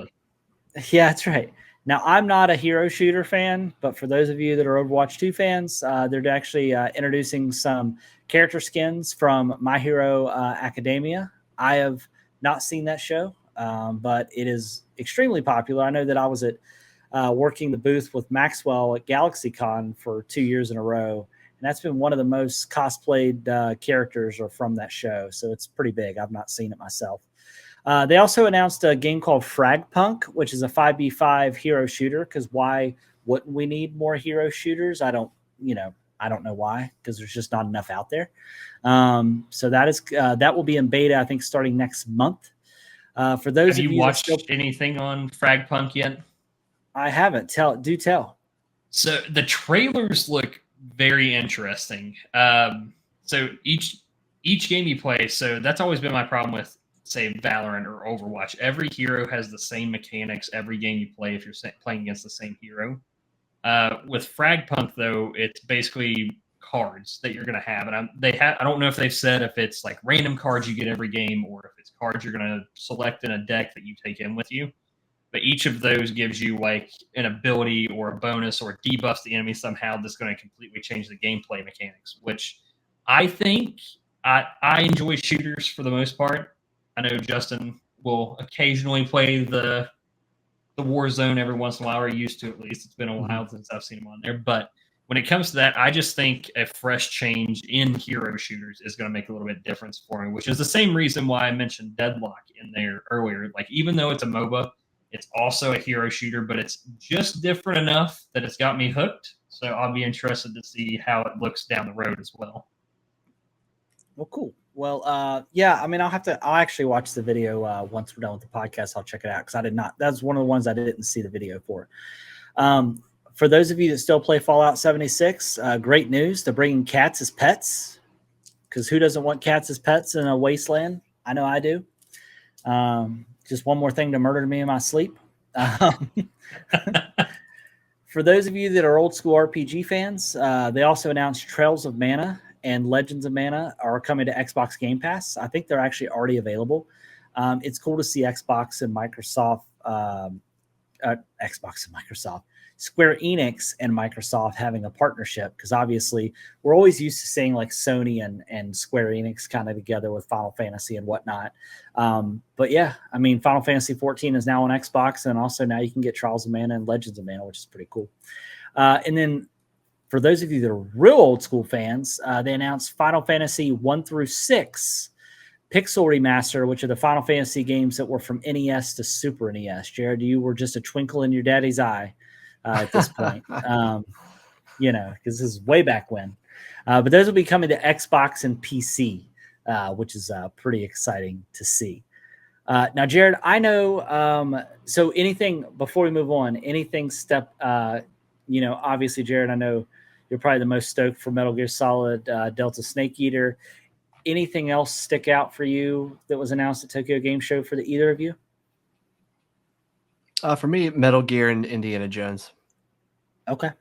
yeah, that's right. Now I'm not a hero shooter fan, but for those of you that are Overwatch 2 fans, they're actually introducing some character skins from My Hero Academia. I have not seen that show, but it is extremely popular. I know that I was at working the booth with Maxwell at GalaxyCon for 2 years in a row. And that's been one of the most cosplayed characters are from that show. So it's pretty big. I've not seen it myself. They also announced a game called Fragpunk, which is a 5v5 hero shooter. Because why wouldn't we need more hero shooters? I don't know why, because there's just not enough out there. So that will be in beta, I think, starting next month. For those of you watched anything on Fragpunk yet? I haven't. Do tell. So the trailers look very interesting. So each game you play, so that's always been my problem with, say, Valorant or Overwatch. Every hero has the same mechanics every game you play if you're playing against the same hero. With Fragpunk, though, it's basically cards that you're going to have. And I don't know if they've said if it's like random cards you get every game or if it's cards you're going to select in a deck that you take in with you. But each of those gives you like an ability or a bonus or debuffs the enemy somehow that's going to completely change the gameplay mechanics, which I think I enjoy shooters for the most part. I know Justin will occasionally play the Warzone every once in a while, or used to at least. It's been a while since I've seen him on there. But when it comes to that, I just think a fresh change in hero shooters is going to make a little bit of difference for me, which is the same reason why I mentioned Deadlock in there earlier. Like, even though it's a MOBA, it's also a hero shooter, but it's just different enough that it's got me hooked. So I'll be interested to see how it looks down the road as well. Well, cool. Well, yeah, I mean, I'll actually watch the video once we're done with the podcast. I'll check it out because I did not. That's one of the ones I didn't see the video for. For those of you that still play Fallout 76, great news. They're bringing cats as pets, because who doesn't want cats as pets in a wasteland? I know I do. Just one more thing to murder me in my sleep. For those of you that are old school RPG fans, they also announced Trails of Mana and Legends of Mana are coming to Xbox Game Pass. I think they're actually already available. It's cool to see Xbox and Microsoft, Square Enix and Microsoft having a partnership, because obviously we're always used to seeing like Sony and Square Enix kind of together with Final Fantasy and whatnot. But yeah, I mean, Final Fantasy 14 is now on Xbox, and also now you can get Trials of Mana and Legends of Mana, which is pretty cool. And then for those of you that are real old school fans, they announced Final Fantasy 1 through 6 Pixel Remaster, which are the Final Fantasy games that were from NES to Super NES. Jared, you were just a twinkle in your daddy's eye at this point, because this is way back when. But those will be coming to Xbox and PC, which is pretty exciting to see. Now, Jared, I know, so anything, before we move on, obviously, Jared, I know you're probably the most stoked for Metal Gear Solid Delta Snake Eater. Anything else stick out for you that was announced at Tokyo Game Show for either of you? For me, Metal Gear and Indiana Jones. Okay.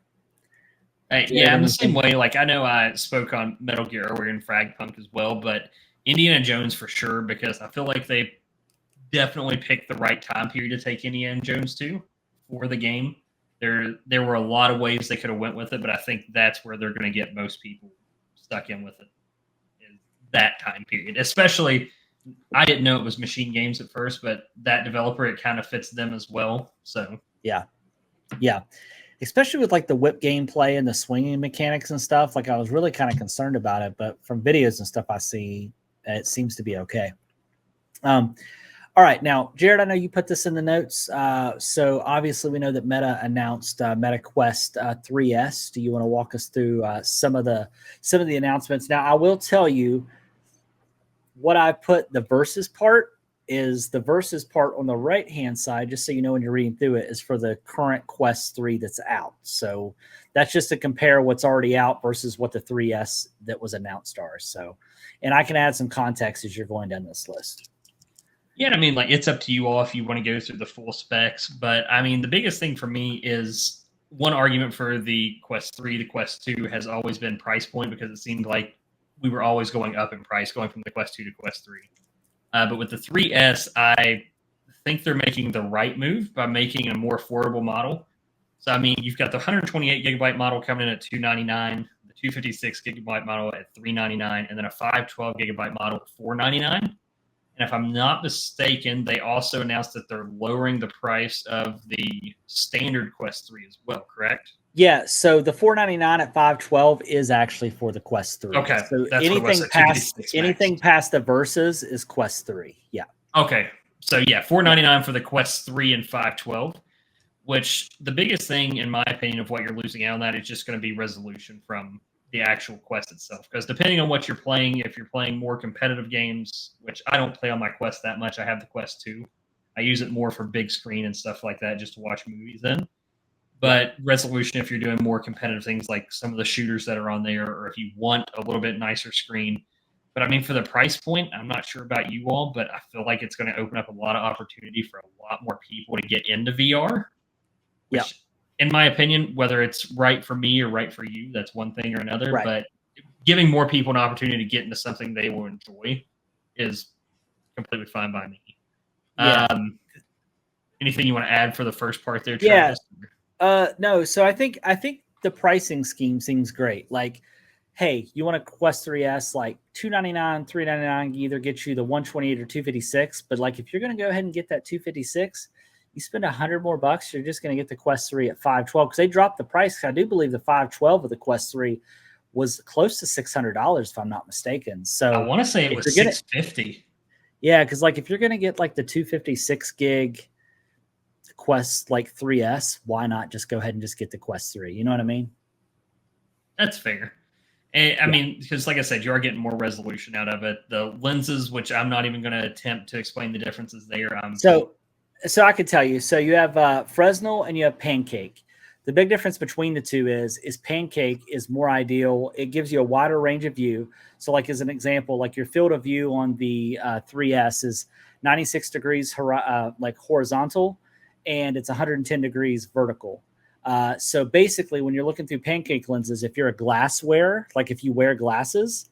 Yeah, I'm the same way. Like, I know I spoke on Metal Gear earlier in Fragpunk as well, but Indiana Jones for sure, because I feel like they definitely picked the right time period to take Indiana Jones to for the game. There were a lot of ways they could have went with it, but I think that's where they're going to get most people stuck in with it, is that time period. Especially, I didn't know it was Machine Games at first, but that developer, it kind of fits them as well. So yeah, especially with like the whip gameplay and the swinging mechanics and stuff. Like, I was really kind of concerned about it, but from videos and stuff I see, it seems to be okay. All right, now, Jared, I know you put this in the notes. So obviously we know that Meta announced Meta Quest 3S. Do you want to walk us through some of the announcements? Now, I will tell you what I put the versus part is the versus part on the right-hand side, just so you know when you're reading through it, is for the current Quest 3 that's out. So that's just to compare what's already out versus what the 3S that was announced are. So, and I can add some context as you're going down this list. yeah, I mean, like, it's up to you all if you want to go through the full specs. But I mean, the biggest thing for me is one argument for the Quest 3 to Quest 2 has always been price point, because it seemed like we were always going up in price, going from the Quest 2 to Quest 3. But with the 3S, I think they're making the right move by making a more affordable model. So, I mean, you've got the 128 gigabyte model coming in at $299, the 256 gigabyte model at $399, and then a 512 gigabyte model at $499. And if I'm not mistaken, they also announced that they're lowering the price of the standard Quest 3 as well, correct? Yeah, so the $499 at 512 is actually for the Quest 3. Okay, so that's anything past the verses is Quest 3. Yeah. Okay, so yeah, $499 for the Quest 3 and 512. Which the biggest thing, in my opinion, of what you're losing out on that is just going to be resolution from the actual Quest itself. Because depending on what you're playing, if you're playing more competitive games, which I don't play on my Quest that much, I have the Quest 2. I use it more for big screen and stuff like that, just to watch movies in. But resolution, if you're doing more competitive things like some of the shooters that are on there, or if you want a little bit nicer screen. But I mean, for the price point, I'm not sure about you all, but I feel like it's going to open up a lot of opportunity for a lot more people to get into VR. Which, in my opinion, whether it's right for me or right for you, that's one thing or another. Right. But giving more people an opportunity to get into something they will enjoy is completely fine by me. Yeah. Anything you want to add for the first part there, Travis? Yeah. No. So I think the pricing scheme seems great. Like, hey, you want a Quest 3S, like $299, $399, either get you the 128 or 256. But like, if you're going to go ahead and get that 256, you spend $100 more bucks, you're just going to get the Quest 3 at 512, because they dropped the price. I do believe the 512 of the Quest 3 was close to $600, if I'm not mistaken. So I want to say it was $650. Yeah, because like if you're going to get like the 256 gig Quest like 3S, why not just go ahead and just get the Quest 3? You know what I mean? That's fair. And, I mean, because like I said, you are getting more resolution out of it. The lenses, which I'm not even going to attempt to explain the differences there. So I could tell you. So you have Fresnel and you have Pancake. The big difference between the two is Pancake is more ideal. It gives you a wider range of view. So like as an example, like your field of view on the 3S is 96 degrees like horizontal, and it's 110 degrees vertical. So basically, when you're looking through Pancake lenses, if you're a glass wearer, like if you wear glasses,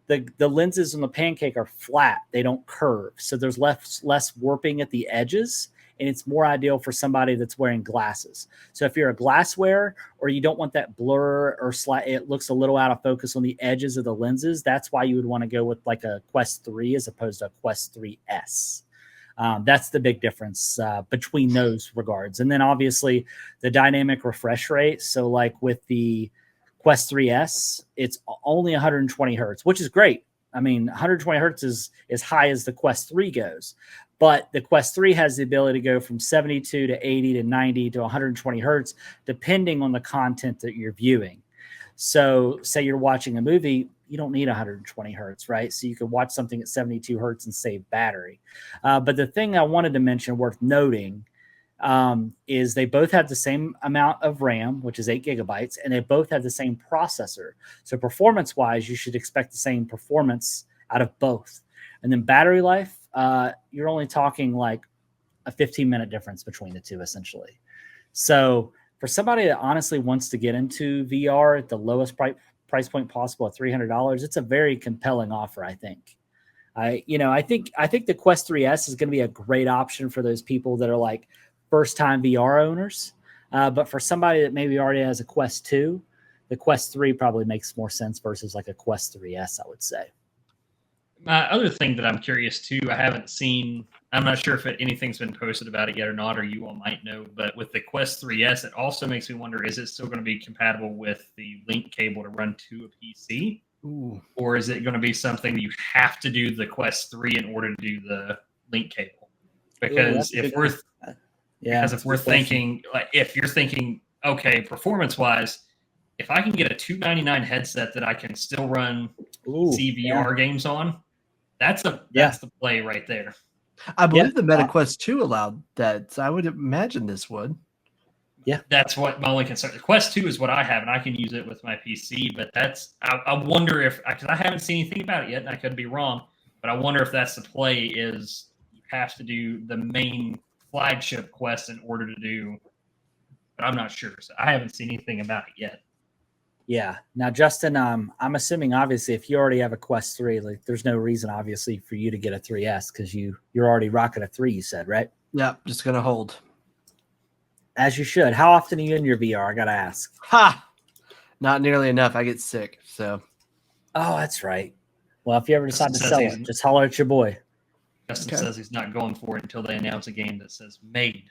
the lenses on the Pancake are flat. They don't curve. So there's less warping at the edges, and it's more ideal for somebody that's wearing glasses. So if you're a glass wearer, or you don't want that blur or it looks a little out of focus on the edges of the lenses, that's why you would want to go with like a Quest 3 as opposed to a Quest 3S. That's the big difference between those regards. And then obviously the dynamic refresh rate. So like with the Quest 3S, it's only 120 hertz, which is great. I mean, 120 hertz is as high as the Quest 3 goes. But the Quest 3 has the ability to go from 72 to 80 to 90 to 120 hertz, depending on the content that you're viewing. So say you're watching a movie, you don't need 120 hertz, right? So you could watch something at 72 hertz and save battery. But the thing I wanted to mention worth noting is they both have the same amount of RAM, which is 8 gigabytes, and they both have the same processor. So performance-wise, you should expect the same performance out of both. And then battery life, you're only talking like a 15-minute difference between the two, essentially. So for somebody that honestly wants to get into VR at the lowest price point possible at $300, it's a very compelling offer, I think. I think the Quest 3S is going to be a great option for those people that are like first-time VR owners. But for somebody that maybe already has a Quest 2, the Quest 3 probably makes more sense versus like a Quest 3S, I would say. My other thing that I'm curious too, I haven't seen, I'm not sure if anything's been posted about it yet or not, or you all might know, but with the Quest 3S, it also makes me wonder, is it still going to be compatible with the link cable to run to a PC? Ooh. Or is it going to be something that you have to do the Quest 3 in order to do the link cable? Because if we're thinking, like, if you're thinking, okay, performance-wise, if I can get a $299 headset that I can still run CVR games on, that's the play right there. I believe the Meta Quest 2 allowed that. So I would imagine this would. Yeah, that's what my only concern. The Quest 2 is what I have, and I can use it with my PC. But I wonder if, because I haven't seen anything about it yet, and I could be wrong, but I wonder if that's the play, is you have to do the main flagship Quest in order to do. But I'm not sure, so I haven't seen anything about it yet. Yeah. Now, Justin, I'm assuming obviously if you already have a Quest 3, like there's no reason obviously for you to get a 3S because you're already rocking a 3. You said, right? Yeah, just gonna hold. As you should. How often are you in your VR? I gotta ask. Not nearly enough. I get sick. So. Oh, that's right. Well, if you ever decide to sell it, just holler at your boy. Justin says he's not going for it until they announce a game that says made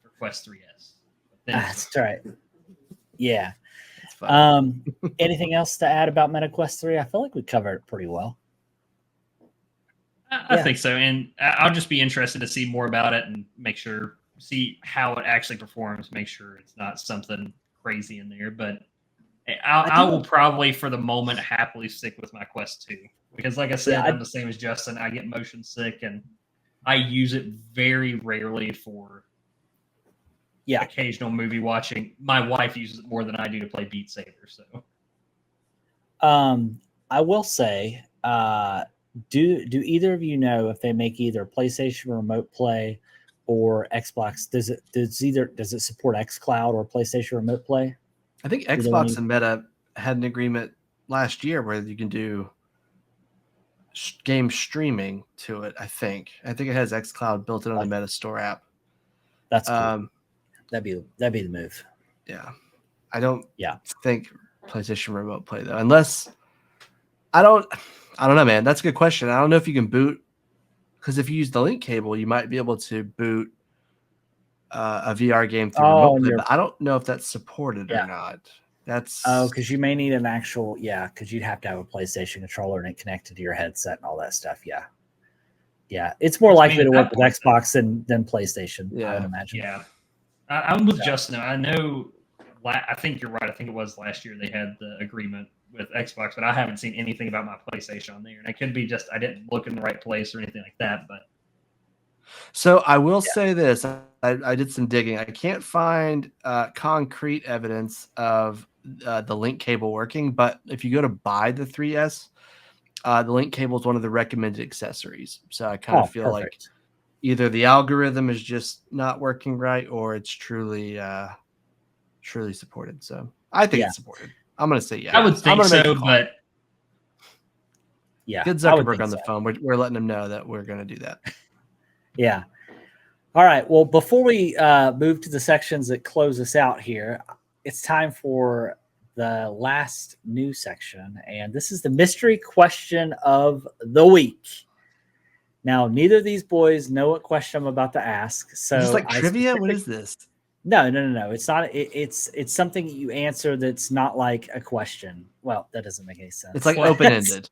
for Quest 3S. That's right. Yeah. That's anything else to add about Meta Quest 3? I feel like we covered it pretty well. I think so. And I'll just be interested to see more about it and see how it actually performs, make sure it's not something crazy in there. But I will probably, for the moment, happily stick with my Quest 2. Because like I said, I'm the same as Justin. I get motion sick, and I use it very rarely for occasional movie watching. My wife uses it more than I do to play Beat Saber. So, I will say, do either of you know if they make either PlayStation Remote Play or Xbox? Does it support xCloud or PlayStation Remote Play? I think Xbox and Meta had an agreement last year where you can do game streaming to it. I think it has xCloud built into the Meta Store app. That's cool. That'd be the move. Yeah, I don't think PlayStation Remote Play though, unless I don't know, man. That's a good question. I don't know if you can boot, because if you use the link cable, you might be able to boot a VR game through Remote Play, but I don't know if that's supported or not. That's because you may need an actual because you'd have to have a PlayStation controller and it connected to your headset and all that stuff. Yeah, it's more likely to work with Xbox than PlayStation. I would imagine. Yeah, I'm with Justin. I know. I think you're right. I think it was last year they had the agreement with Xbox, but I haven't seen anything about my PlayStation on there, and it could be just I didn't look in the right place or anything like that. But so I will say this: I did some digging. I can't find concrete evidence of the link cable working, but if you go to buy the 3S, the link cable is one of the recommended accessories. So I kind of feel like either the algorithm is just not working right, or it's truly supported. So I think it's supported. I'm going to say I would think so, but good Zuckerberg on the phone. We're letting him know that we're going to do that. Yeah. All right. Well, before we move to the sections that close us out here, it's time for the last news section, and this is the mystery question of the week. Now, neither of these boys know what question I'm about to ask. So just like trivia? What is this? No. It's not. It's something that you answer that's not like a question. Well, that doesn't make any sense. It's like open-ended.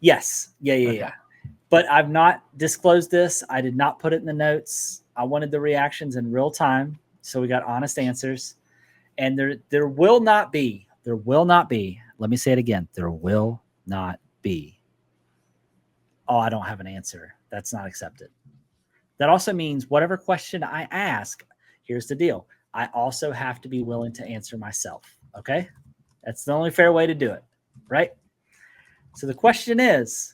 Yes. Yeah. But I've not disclosed this. I did not put it in the notes. I wanted the reactions in real time, so we got honest answers. And there will not be. Let me say it again. There will not be. Oh, I don't have an answer. That's not accepted. That also means whatever question I ask, here's the deal. I also have to be willing to answer myself. Okay? That's the only fair way to do it. Right? So the question is,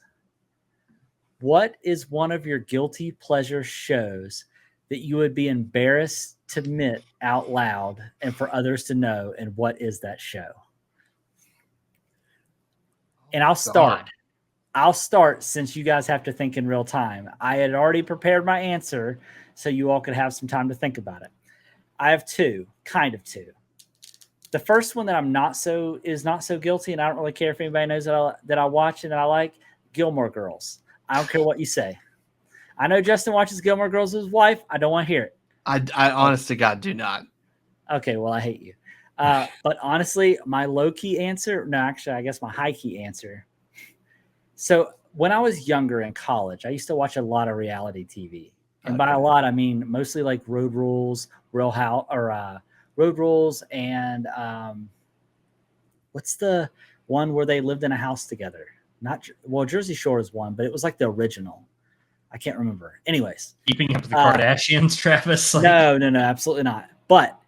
What is one of your guilty pleasure shows that you would be embarrassed to admit out loud and for others to know? And what is that show? And I'll start. God. I'll start since you guys have to think in real time. I had already prepared my answer so you all could have some time to think about it. I have two, kind of two. The first one that I'm not so guilty, and I don't really care if anybody knows that I watch and that I like, Gilmore Girls. I don't care what you say. I know Justin watches Gilmore Girls with his wife. I don't want to hear it. I honest to God do not. Okay, well, I hate you. But honestly, my low-key answer, no, actually, I guess my high-key answer. So when I was younger in college, I used to watch a lot of reality TV. And by a lot, I mean mostly like Road Rules, Road Rules, and what's the one where they lived in a house together? Jersey Shore is one, but it was like the original. I can't remember. Anyways. Keeping Up with the Kardashians, Travis? No, absolutely not. But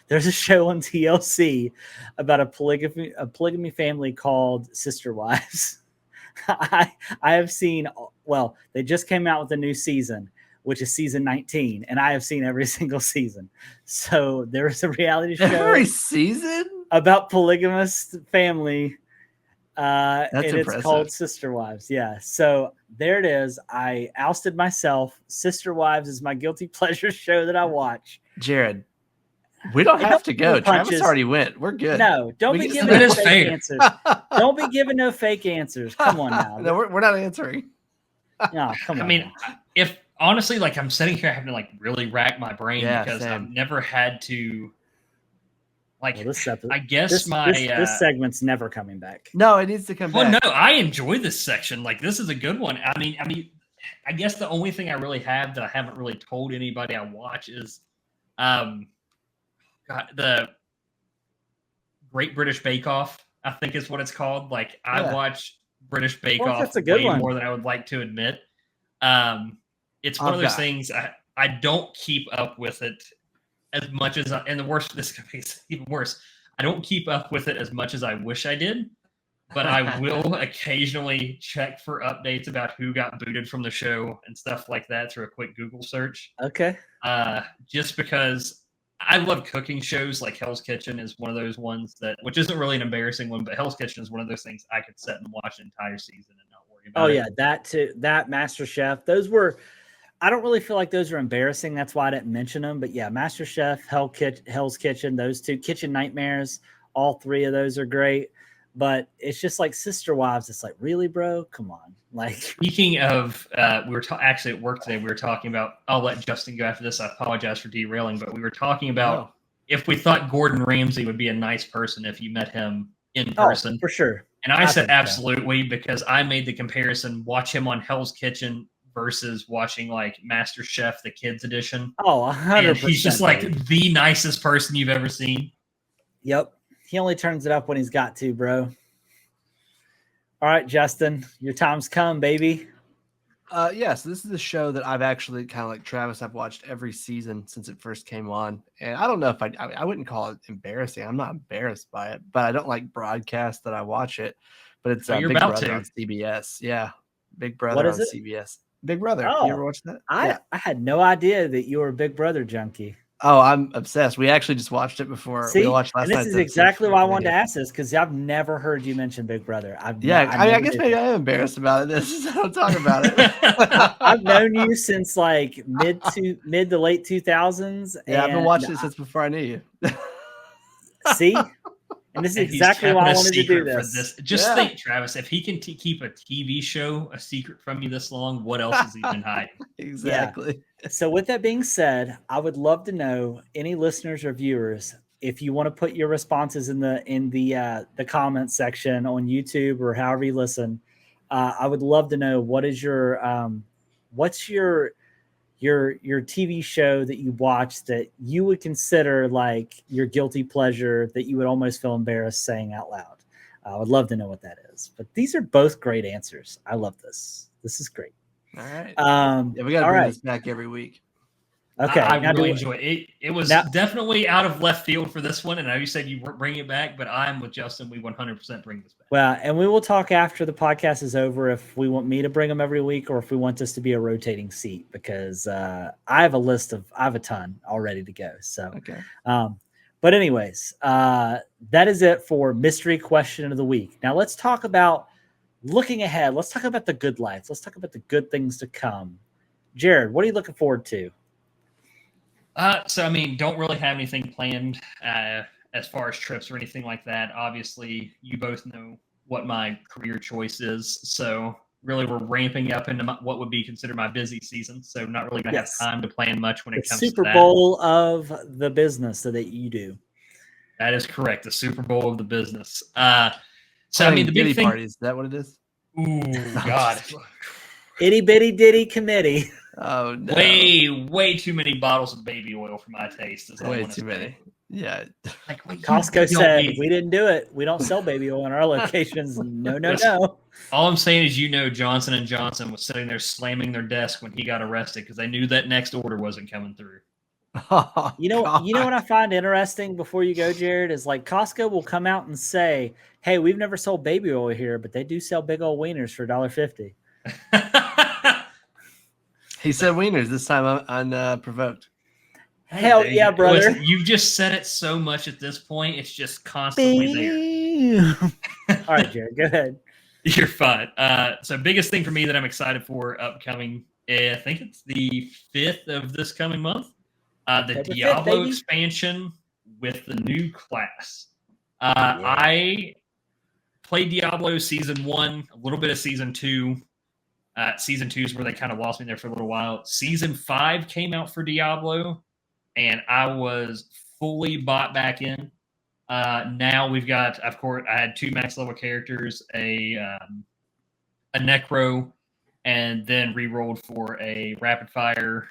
there's a show on TLC about a polygamy family called Sister Wives. I have seen, well, they just came out with a new season, which is season 19, and I have seen every single season. So there is a reality show every season about polygamous family. That's and impressive. It's called Sister Wives. Yeah. So there it is. I ousted myself. Sister Wives is my guilty pleasure show that I watch. Jared, we don't have to go. Travis already went. We're good. No, don't be giving no fake answers. Don't be giving no fake answers. Come on now. No, we're not answering. No, come on. I mean, if honestly, like I'm sitting here having to like really rack my brain because same. I've never had to like. Well, I guess this segment's never coming back. No, it needs to come back. Well, no, I enjoy this section. Like this is a good one. I mean, I guess the only thing I really have that I haven't really told anybody I watch is, the Great British Bake Off, I think is what it's called. Like I watch British Bake Off that's a good one. more than I would like to admit. It's one of those things I don't keep up with it as much as and the worst, this could be even worse. I don't keep up with it as much as I wish I did, but I will occasionally check for updates about who got booted from the show and stuff like that through a quick Google search. Okay. Just because I love cooking shows, like Hell's Kitchen is one of those ones which isn't really an embarrassing one, but Hell's Kitchen is one of those things I could sit and watch an entire season and not worry about it. Oh yeah, that too. That MasterChef. Those were, I don't really feel like those are embarrassing. That's why I didn't mention them. But yeah, MasterChef, Hell's Kitchen, those two, Kitchen Nightmares, all three of those are great. But it's just like Sister Wives. It's like, really, bro? Come on. Like, speaking of, we were actually at work today. We were talking about. I'll let Justin go after this. I apologize for derailing, but we were talking about if we thought Gordon Ramsay would be a nice person if you met him in person. For sure. And I said absolutely because I made the comparison. Watch him on Hell's Kitchen versus watching like MasterChef, the kids edition. Oh, 100%. He's just like the nicest person you've ever seen. Yep. He only turns it up when he's got to, bro. All right, Justin, your time's come, baby. Yes, this is a show that I've actually kind of like Travis. I've watched every season since it first came on, and I don't know if I wouldn't call it embarrassing. I'm not embarrassed by it, but I don't like broadcast that I watch it. But it's Big Brother on CBS. Yeah, Big Brother on CBS. Big Brother. Oh, you ever watched that? I had no idea that you were a Big Brother junkie. Oh, I'm obsessed. We actually just watched it before. See, we watched last night. This is exactly why I wanted to ask this, because I've never heard you mention Big Brother. I guess maybe I am embarrassed about it. This is I don't talk about it. I've known you since like mid to late 2000s. Yeah, I've been watching it since before I knew you. See? And this is exactly why I wanted to do this. Just think, Travis, if he can keep a TV show a secret from you this long, what else has he been hiding? Exactly. Yeah. So with that being said, I would love to know, any listeners or viewers, if you want to put your responses in the comment section on YouTube or however you listen. I would love to know what's your TV show that you watch that you would consider like your guilty pleasure that you would almost feel embarrassed saying out loud. I would love to know what that is. But these are both great answers. I love this. This is great. All right. We got to bring this back every week. Okay. I now really enjoy it. It was now- definitely out of left field for this one, and I know you said you bring it back, but I'm with Justin. We 100% bring this back. Well, and we will talk after the podcast is over if we want me to bring them every week or if we want this to be a rotating seat, because I have a ton all ready to go. So, Okay. But anyways, that is it for mystery question of the week. Now let's talk about looking ahead. Let's talk about the good life. Let's talk about the good things to come. Jared, what are you looking forward to? So, I mean, don't really have anything planned as far as trips or anything like that. Obviously, you both know what my career choice is. So, really, we're ramping up into what would be considered my busy season. So, not really going to have time to plan much when it comes Super to that. Bowl of the business that you do. That is correct. The Super Bowl of the business. So, Playing I mean, the big thing. parties. Is that what it is? Ooh, God. Itty bitty ditty committee. Oh no! Way too many bottles of baby oil for my taste. Way too many. Yeah. Like, Costco said we didn't do it. We don't sell baby oil in our locations. No. All I'm saying is, Johnson & Johnson was sitting there slamming their desk when he got arrested because they knew that next order wasn't coming through. Oh, you know what I find interesting before you go, Jared, is like Costco will come out and say, "Hey, we've never sold baby oil here, but they do sell big old wieners for $1.50." He said wieners this time unprovoked. Hell yeah, brother! You've just said it so much at this point; it's just constantly there. All right, Jared, go ahead. You're fine. So, biggest thing for me that I'm excited for upcoming, I think it's the 5th of this coming month. The Diablo expansion with the new class. I played Diablo Season 1, a little bit of Season 2. Season 2 is where they kind of lost me there for a little while. Season 5 came out for Diablo, and I was fully bought back in. Now we've got, of course, I had 2 max level characters, a Necro, and then re-rolled for a Rapid Fire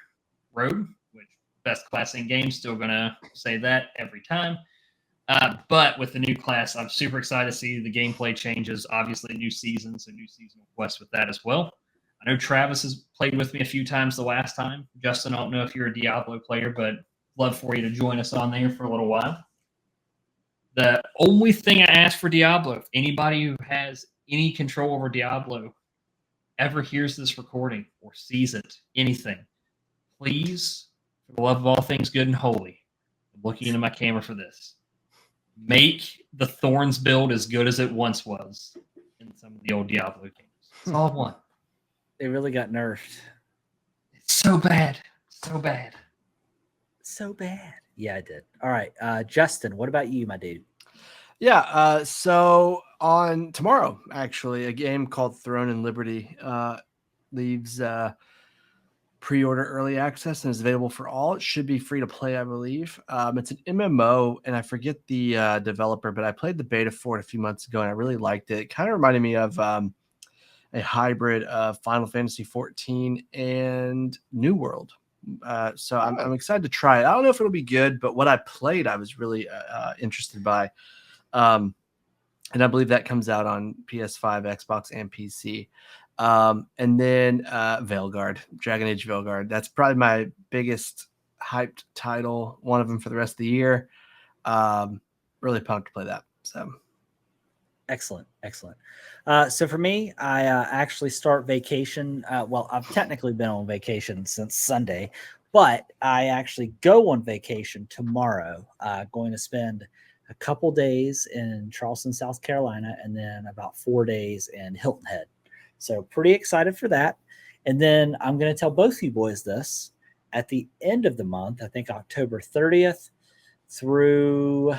Rogue, which best class in game. Still gonna say that every time. But with the new class, I'm super excited to see the gameplay changes. Obviously, new season, so new seasonal quests with that as well. I know Travis has played with me a few times the last time. Justin, I don't know if you're a Diablo player, but love for you to join us on there for a little while. The only thing I ask for Diablo, if anybody who has any control over Diablo ever hears this recording or sees it, anything, please, for the love of all things good and holy, I'm looking into my camera for this. Make the Thorns build as good as it once was in some of the old Diablo games. It's all one. They really got nerfed. It's so bad. So bad. So bad. Yeah, I did. All right. Justin, what about you, my dude? Yeah. So on tomorrow, actually, a game called Throne and Liberty leaves pre-order early access and is available for all. It should be free to play, I believe. It's an MMO, and I forget the developer, but I played the beta for it a few months ago, and I really liked it. It kind of reminded me of a hybrid of Final Fantasy 14 and New World. So I'm excited to try it. I don't know if it'll be good, but what I played, I was really interested by. And I believe that comes out on PS5, Xbox, and PC. And then Veilguard, Dragon Age Veilguard. That's probably my biggest hyped title, one of them for the rest of the year. Really pumped to play that. So excellent. So for me, I actually start vacation. Well, I've technically been on vacation since Sunday, but I actually go on vacation tomorrow. Going to spend a couple days in Charleston, South Carolina, and then about 4 days in Hilton Head. So pretty excited for that. And then I'm going to tell both you boys this at the end of the month, I think October 30th through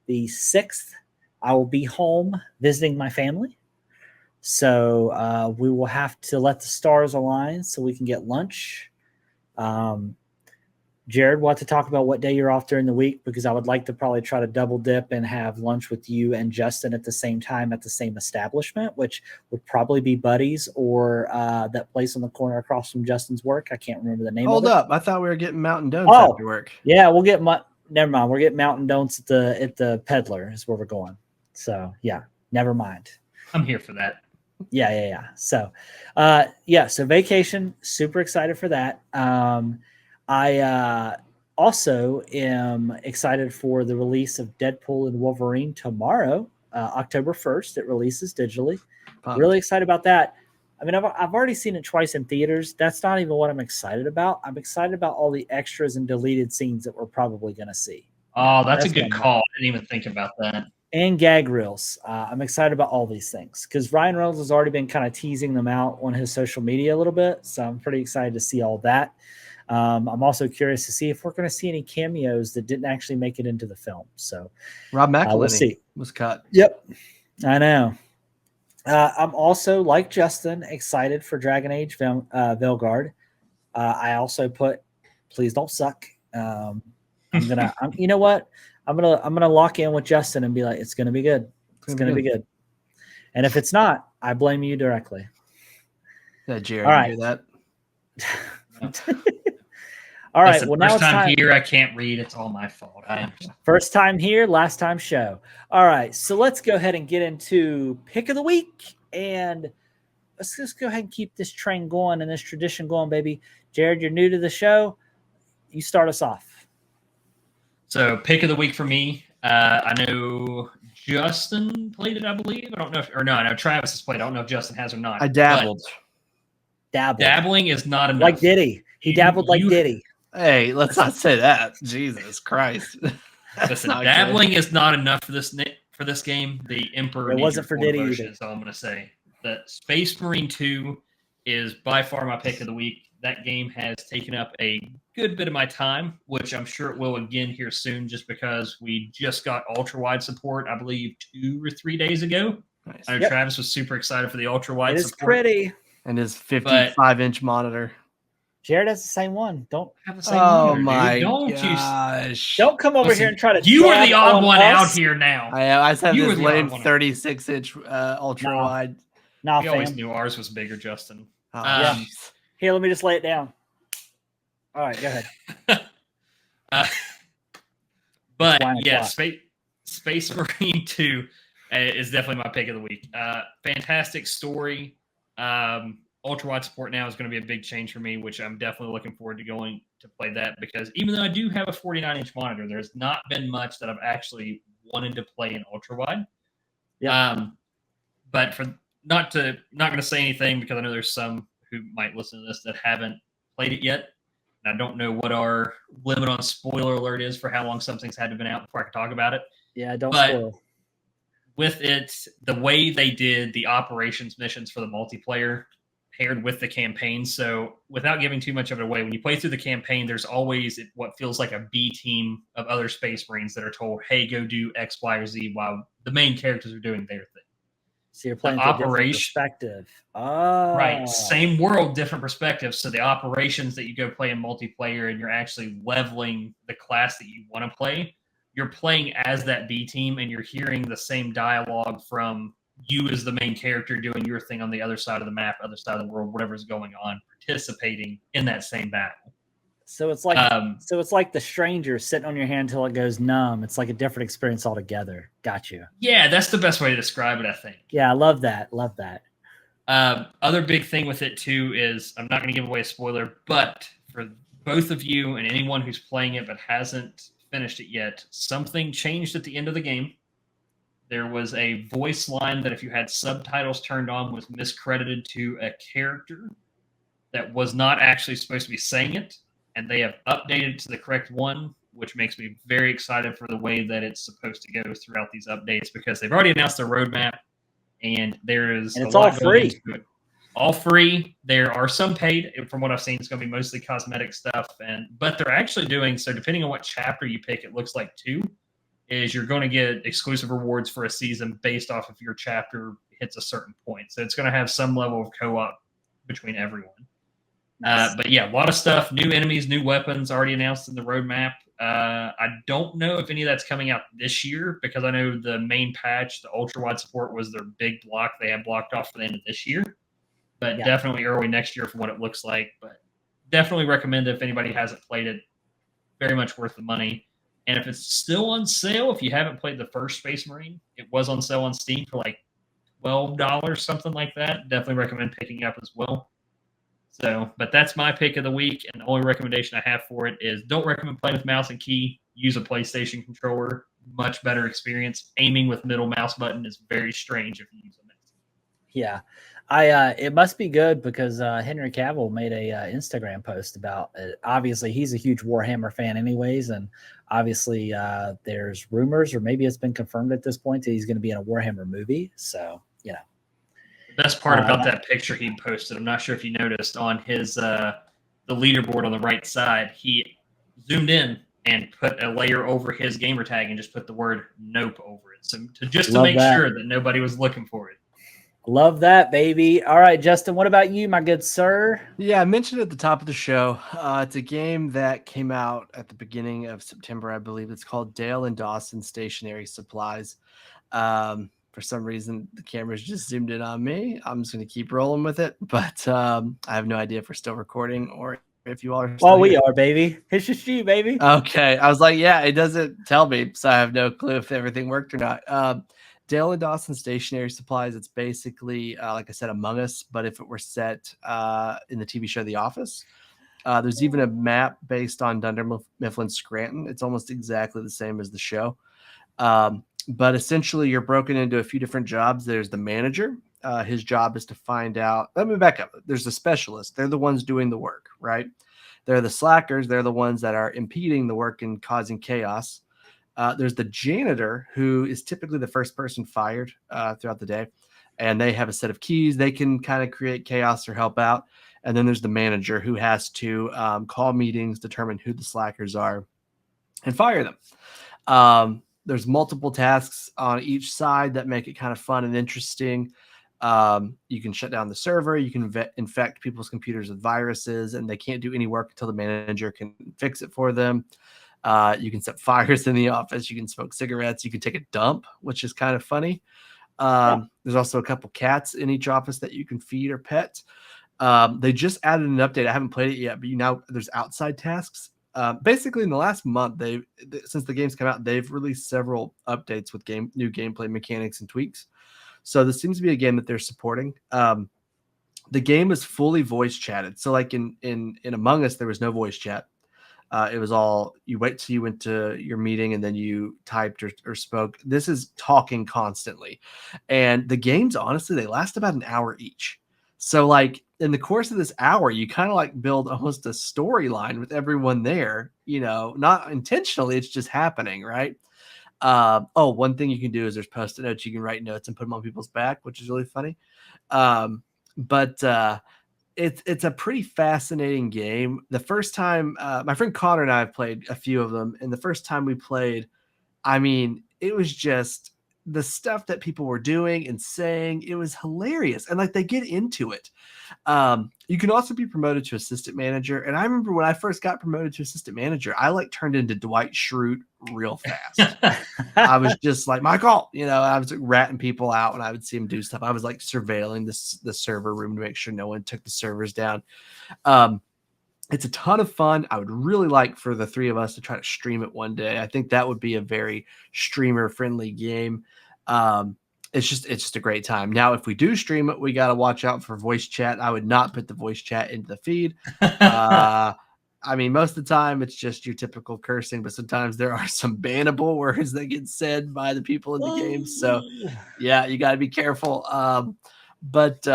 the 6th, I will be home visiting my family. So we will have to let the stars align so we can get lunch. Jared, we'll have to talk about what day you're off during the week, because I would like to probably try to double dip and have lunch with you and Justin at the same time at the same establishment, which would probably be Buddy's or that place on the corner across from Justin's work. I can't remember the name of it. Hold up. I thought we were getting Mountain Donuts after work. Yeah, we'll get never mind. We're getting Mountain Donuts at the Peddler is where we're going. So yeah, never mind. I'm here for that. Yeah. So so vacation, super excited for that. I also am excited for the release of Deadpool and Wolverine tomorrow, October 1st. It releases digitally. Pumped. Really excited about that. I mean, I've already seen it twice in theaters. That's not even what I'm excited about. I'm excited about all the extras and deleted scenes that we're probably going to see. Oh, that's a what good I'm call. I didn't even think about that. And gag reels. I'm excited about all these things because Ryan Reynolds has already been kind of teasing them out on his social media a little bit. So I'm pretty excited to see all that. I'm also curious to see if we're going to see any cameos that didn't actually make it into the film. So Rob McElhenney we'll see. was cut. Yep, I know. I'm also, like Justin, excited for Dragon Age Veilguard. I also put, please don't suck. You know what? I'm gonna lock in with Justin and be like, it's gonna be good. It's gonna be good. And if it's not, I blame you directly. Yeah, Jared, all right. You hear that? All right. Listen, well, now it's time here. I can't read. It's all my fault. First time here, last time show. All right. So let's go ahead and get into pick of the week, and let's just go ahead and keep this train going and this tradition going, baby. Jared, you're new to the show. You start us off. So pick of the week for me. I know Justin played it, I believe. I don't know I know Travis has played. I don't know if Justin has or not. I dabbled. Dabbling is not enough. Like Diddy. He dabbled like Diddy. Hey, let's not say that. Jesus Christ. Listen, dabbling is not enough for this game. The Emperor wasn't for Diddy either. Is all I'm going to say. The Space Marine 2 is by far my pick of the week. That game has taken up a good bit of my time, which I'm sure it will again here soon, just because we just got ultra-wide support, I believe, 2 or 3 days ago. Nice. I know Travis was super excited for the ultra-wide support. It is pretty. And his 55-inch monitor. Jared has the same one. Don't have the same monitor, my dude. gosh. Don't come over here and try to. You are the odd one out here now. I have this lame 36-inch ultra-wide. We always knew ours was bigger, Justin. Yeah. Here, let me just lay it down. All right, go ahead. But yeah, Space Marine 2 is definitely my pick of the week. Fantastic story. Ultra wide support now is going to be a big change for me, which I'm definitely looking forward to going to play that, because even though I do have a 49-inch monitor, there's not been much that I've actually wanted to play in ultra wide. Yeah. But for not going to say anything, because I know there's some who might listen to this that haven't played it yet. And I don't know what our limit on spoiler alert is for how long something's had to been out before I can talk about it. Yeah, don't spoil. With it, the way they did the operations missions for the multiplayer paired with the campaign. So without giving too much of it away, when you play through the campaign, there's always what feels like a B team of other Space Marines that are told, hey, go do X, Y, or Z, while the main characters are doing their thing. So you're playing from a different perspective. Oh. Right. Same world, different perspective. So the operations that you go play in multiplayer and you're actually leveling the class that you want to play, you're playing as that B team and you're hearing the same dialogue from you as the main character doing your thing on the other side of the map, other side of the world, whatever's going on, participating in that same battle. So it's like the stranger sitting on your hand till it goes numb. It's like a different experience altogether. Got you. Yeah, that's the best way to describe it, I think. Yeah, I love that. Love that. Other big thing with it too is, I'm not going to give away a spoiler, but for both of you and anyone who's playing it but hasn't finished it yet, something changed at the end of the game. There was a voice line that if you had subtitles turned on was miscredited to a character that was not actually supposed to be saying it. And they have updated to the correct one, which makes me very excited for the way that it's supposed to go throughout these updates, because they've already announced their roadmap, and it's all free. All free. There are some paid. From what I've seen, it's going to be mostly cosmetic stuff, but they're actually doing so. Depending on what chapter you pick, it looks like 2 is you're going to get exclusive rewards for a season based off if your chapter hits a certain point. So it's going to have some level of co-op between everyone. But yeah, a lot of stuff, new enemies, new weapons already announced in the roadmap. I don't know if any of that's coming out this year, because I know the main patch, the ultra wide support, was their big block they had blocked off for the end of this year, but definitely early next year from what it looks like. But definitely recommend it if anybody hasn't played it. Very much worth the money. And if it's still on sale, if you haven't played the first Space Marine, it was on sale on Steam for like $12, something like that. Definitely recommend picking it up as well. So, but that's my pick of the week, and the only recommendation I have for it is don't recommend playing with mouse and key. Use a PlayStation controller. Much better experience. Aiming with middle mouse button is very strange if you use a mouse. Yeah, it must be good because Henry Cavill made a Instagram post about it. Obviously, he's a huge Warhammer fan, anyways, and obviously there's rumors, or maybe it's been confirmed at this point, that he's going to be in a Warhammer movie. So The best part about that picture he posted, I'm not sure if you noticed, on his the leaderboard on the right side, he zoomed in and put a layer over his gamer tag and just put the word "nope" over it, so to make sure that nobody was looking for it. Love that, baby. All right, Justin, what about you, my good sir? Yeah, I mentioned at the top of the show, it's a game that came out at the beginning of September, I believe. It's called Dale and Dawson Stationary Supplies. For some reason, the camera's just zoomed in on me. I'm just going to keep rolling with it, but I have no idea if we're still recording or if you are. Well, we are, baby. It's just you, baby. Okay. I was like, yeah, it doesn't tell me, so I have no clue if everything worked or not. Dale and Dawson Stationary Supplies. It's basically, like I said, Among Us, but if it were set in the TV show The Office. There's even a map based on Dunder Mifflin Scranton. It's almost exactly the same as the show. But essentially, you're broken into a few different jobs. There's the manager. His job is to find out. Let me back up. There's the specialist. They're the ones doing the work, right? They're the slackers. They're the ones that are impeding the work and causing chaos. There's the janitor, who is typically the first person fired throughout the day. And they have a set of keys. They can kind of create chaos or help out. And then there's the manager, who has to call meetings, determine who the slackers are, and fire them. There's multiple tasks on each side that make it kind of fun and interesting. You can shut down the server. You can infect people's computers with viruses, and they can't do any work until the manager can fix it for them. You can set fires in the office. You can smoke cigarettes. You can take a dump, which is kind of funny. There's also a couple cats in each office that you can feed or pet. They just added an update. I haven't played it yet, but there's outside tasks. Basically, in the last month, since the game's come out, they've released several updates with new gameplay mechanics and tweaks. So this seems to be a game that they're supporting. The game is fully voice chatted. So like in Among Us, there was no voice chat. It was all, you wait till you went to your meeting and then you typed or spoke. This is talking constantly. And the games, honestly, they last about an hour each. So like in the course of this hour, you kind of like build almost a storyline with everyone there, not intentionally, it's just happening, right? One thing you can do is there's post-it notes. You can write notes and put them on people's back, which is really funny. But it's a pretty fascinating game. The first time, my friend Connor and I have played a few of them, and the first time we played, I mean, it was just the stuff that people were doing and saying. It was hilarious, and like they get into it. You can also be promoted to assistant manager, and I remember when I first got promoted to assistant manager, I like turned into Dwight Schrute real fast. I was just like, Michael, I was like ratting people out when I would see him do stuff. I was like surveilling the server room to make sure no one took the servers down. It's a ton of fun. I would really like for the three of us to try to stream it one day. I think that would be a very streamer friendly game. It's just a great time. Now, if we do stream it, we got to watch out for voice chat. I would not put the voice chat into the feed. I mean, most of the time it's just your typical cursing, but sometimes there are some bannable words that get said by the people in the game. So yeah, you got to be careful. But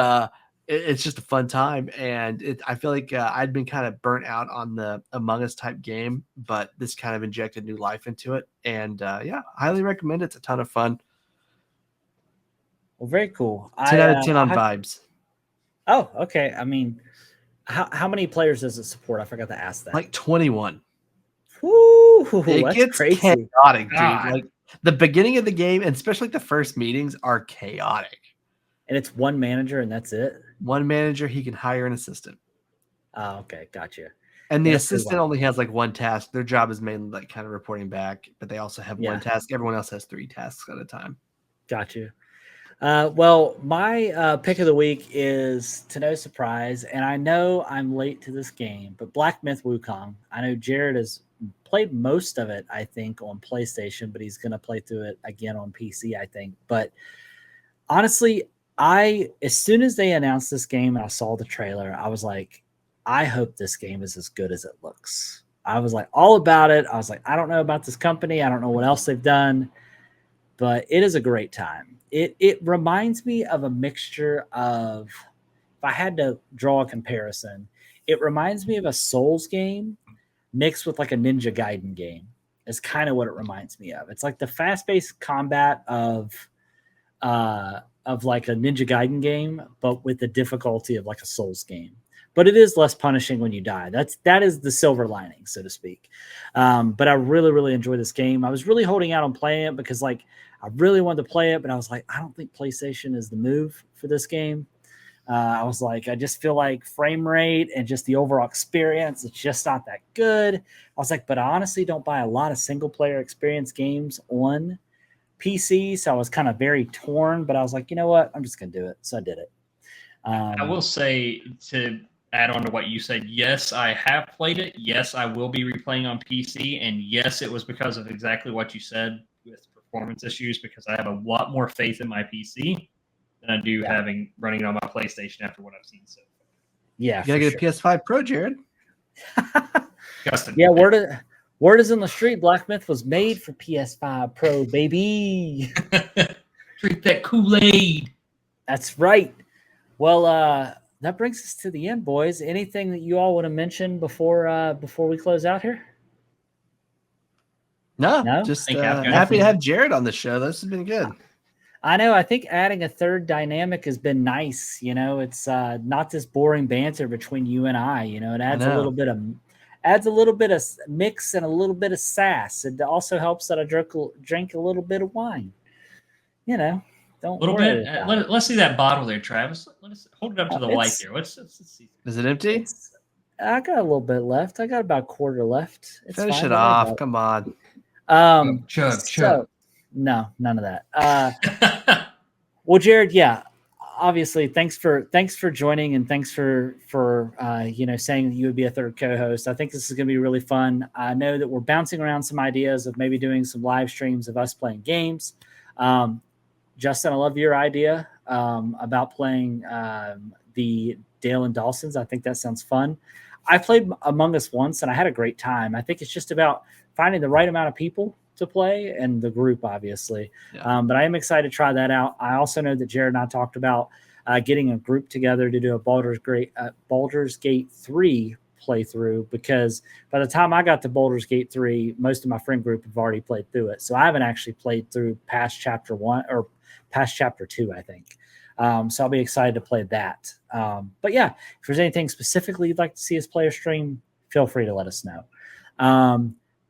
it's just a fun time. And I feel like I'd been kind of burnt out on the Among Us type game, but this kind of injected new life into it. And yeah, highly recommend it. It's a ton of fun. Well, very cool. 10 out of 10 on vibes. Oh, okay. I mean, how many players does it support? I forgot to ask that. Like 21. Woo, it gets crazy. Chaotic, dude. Like the beginning of the game, and especially the first meetings, are chaotic. And it's one manager, and that's it? One manager, he can hire an assistant. Oh, okay. Gotcha. And the assistant only has like one task. Their job is mainly like kind of reporting back, but they also have one task. Everyone else has 3 tasks at a time. Gotcha. Well, my pick of the week is, to no surprise, and I know I'm late to this game, but Black Myth Wukong. I know Jared has played most of it, I think, on PlayStation, but he's going to play through it again on PC, I think. But honestly, as soon as they announced this game and I saw the trailer, I was like, I hope this game is as good as it looks. I was like all about it. I was like, I don't know about this company. I don't know what else they've done, but it is a great time. It reminds me of a mixture of, if I had to draw a comparison, it reminds me of a Souls game mixed with like a Ninja Gaiden game. Is kind of what it reminds me of. It's like the fast-paced combat of like a Ninja Gaiden game, but with the difficulty of like a Souls game. But it is less punishing when you die. That is the silver lining, so to speak. But I really, really enjoy this game. I was really holding out on playing it because like I really wanted to play it, but I was like, I don't think PlayStation is the move for this game. I was like, I just feel like frame rate and just the overall experience, it's just not that good. I was like, but I honestly don't buy a lot of single player experience games on PC. So I was kind of very torn, but I was like, you know what? I'm just going to do it. So I did it. I will say, to add on to what you said, yes, I have played it. Yes, I will be replaying on PC. And yes, it was because of exactly what you said with performance issues, because I have a lot more faith in my PC than I do having running it on my PlayStation after what I've seen so far. Yeah. You gotta get a PS5 Pro, Jared. Justin. Yeah, word is in the street. Black Myth was made for PS5 Pro, baby. Drink that Kool-Aid. That's right. Well, that brings us to the end, boys. Anything that you all want to mention before we close out here? No? Just happy to have Jared on the show. This has been good. I know. I think adding a third dynamic has been nice. You know, it's not this boring banter between you and I. You know, it adds a little bit of mix and a little bit of sass. It also helps that I drink a little bit of wine. You know, don't a little worry bit. Let's see that bottle there, Travis. Let's hold it up to the light here. Let's see. Is it empty? I got a little bit left. I got about a quarter left. Finish it off. Come on. Chug. No, none of that. Well, Jared, yeah, obviously, thanks for joining, and thanks for saying that you would be a third co-host. I think this is going to be really fun. I know that we're bouncing around some ideas of maybe doing some live streams of us playing games. Justin, I love your idea about playing the Dale and Dawson's. I think that sounds fun. I played Among Us once, and I had a great time. I think it's just about finding the right amount of people to play and the group, obviously. Yeah. But I am excited to try that out. I also know that Jared and I talked about getting a group together to do a Baldur's Gate 3 playthrough, because by the time I got to Baldur's Gate 3, most of my friend group have already played through it. So I haven't actually played through past chapter 1 or past chapter 2, I think. So I'll be excited to play that. But yeah, if there's anything specifically you'd like to see us play or stream, feel free to let us know.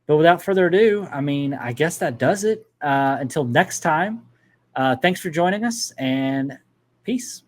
But without further ado, I mean, I guess that does it. Until next time, thanks for joining us, and peace.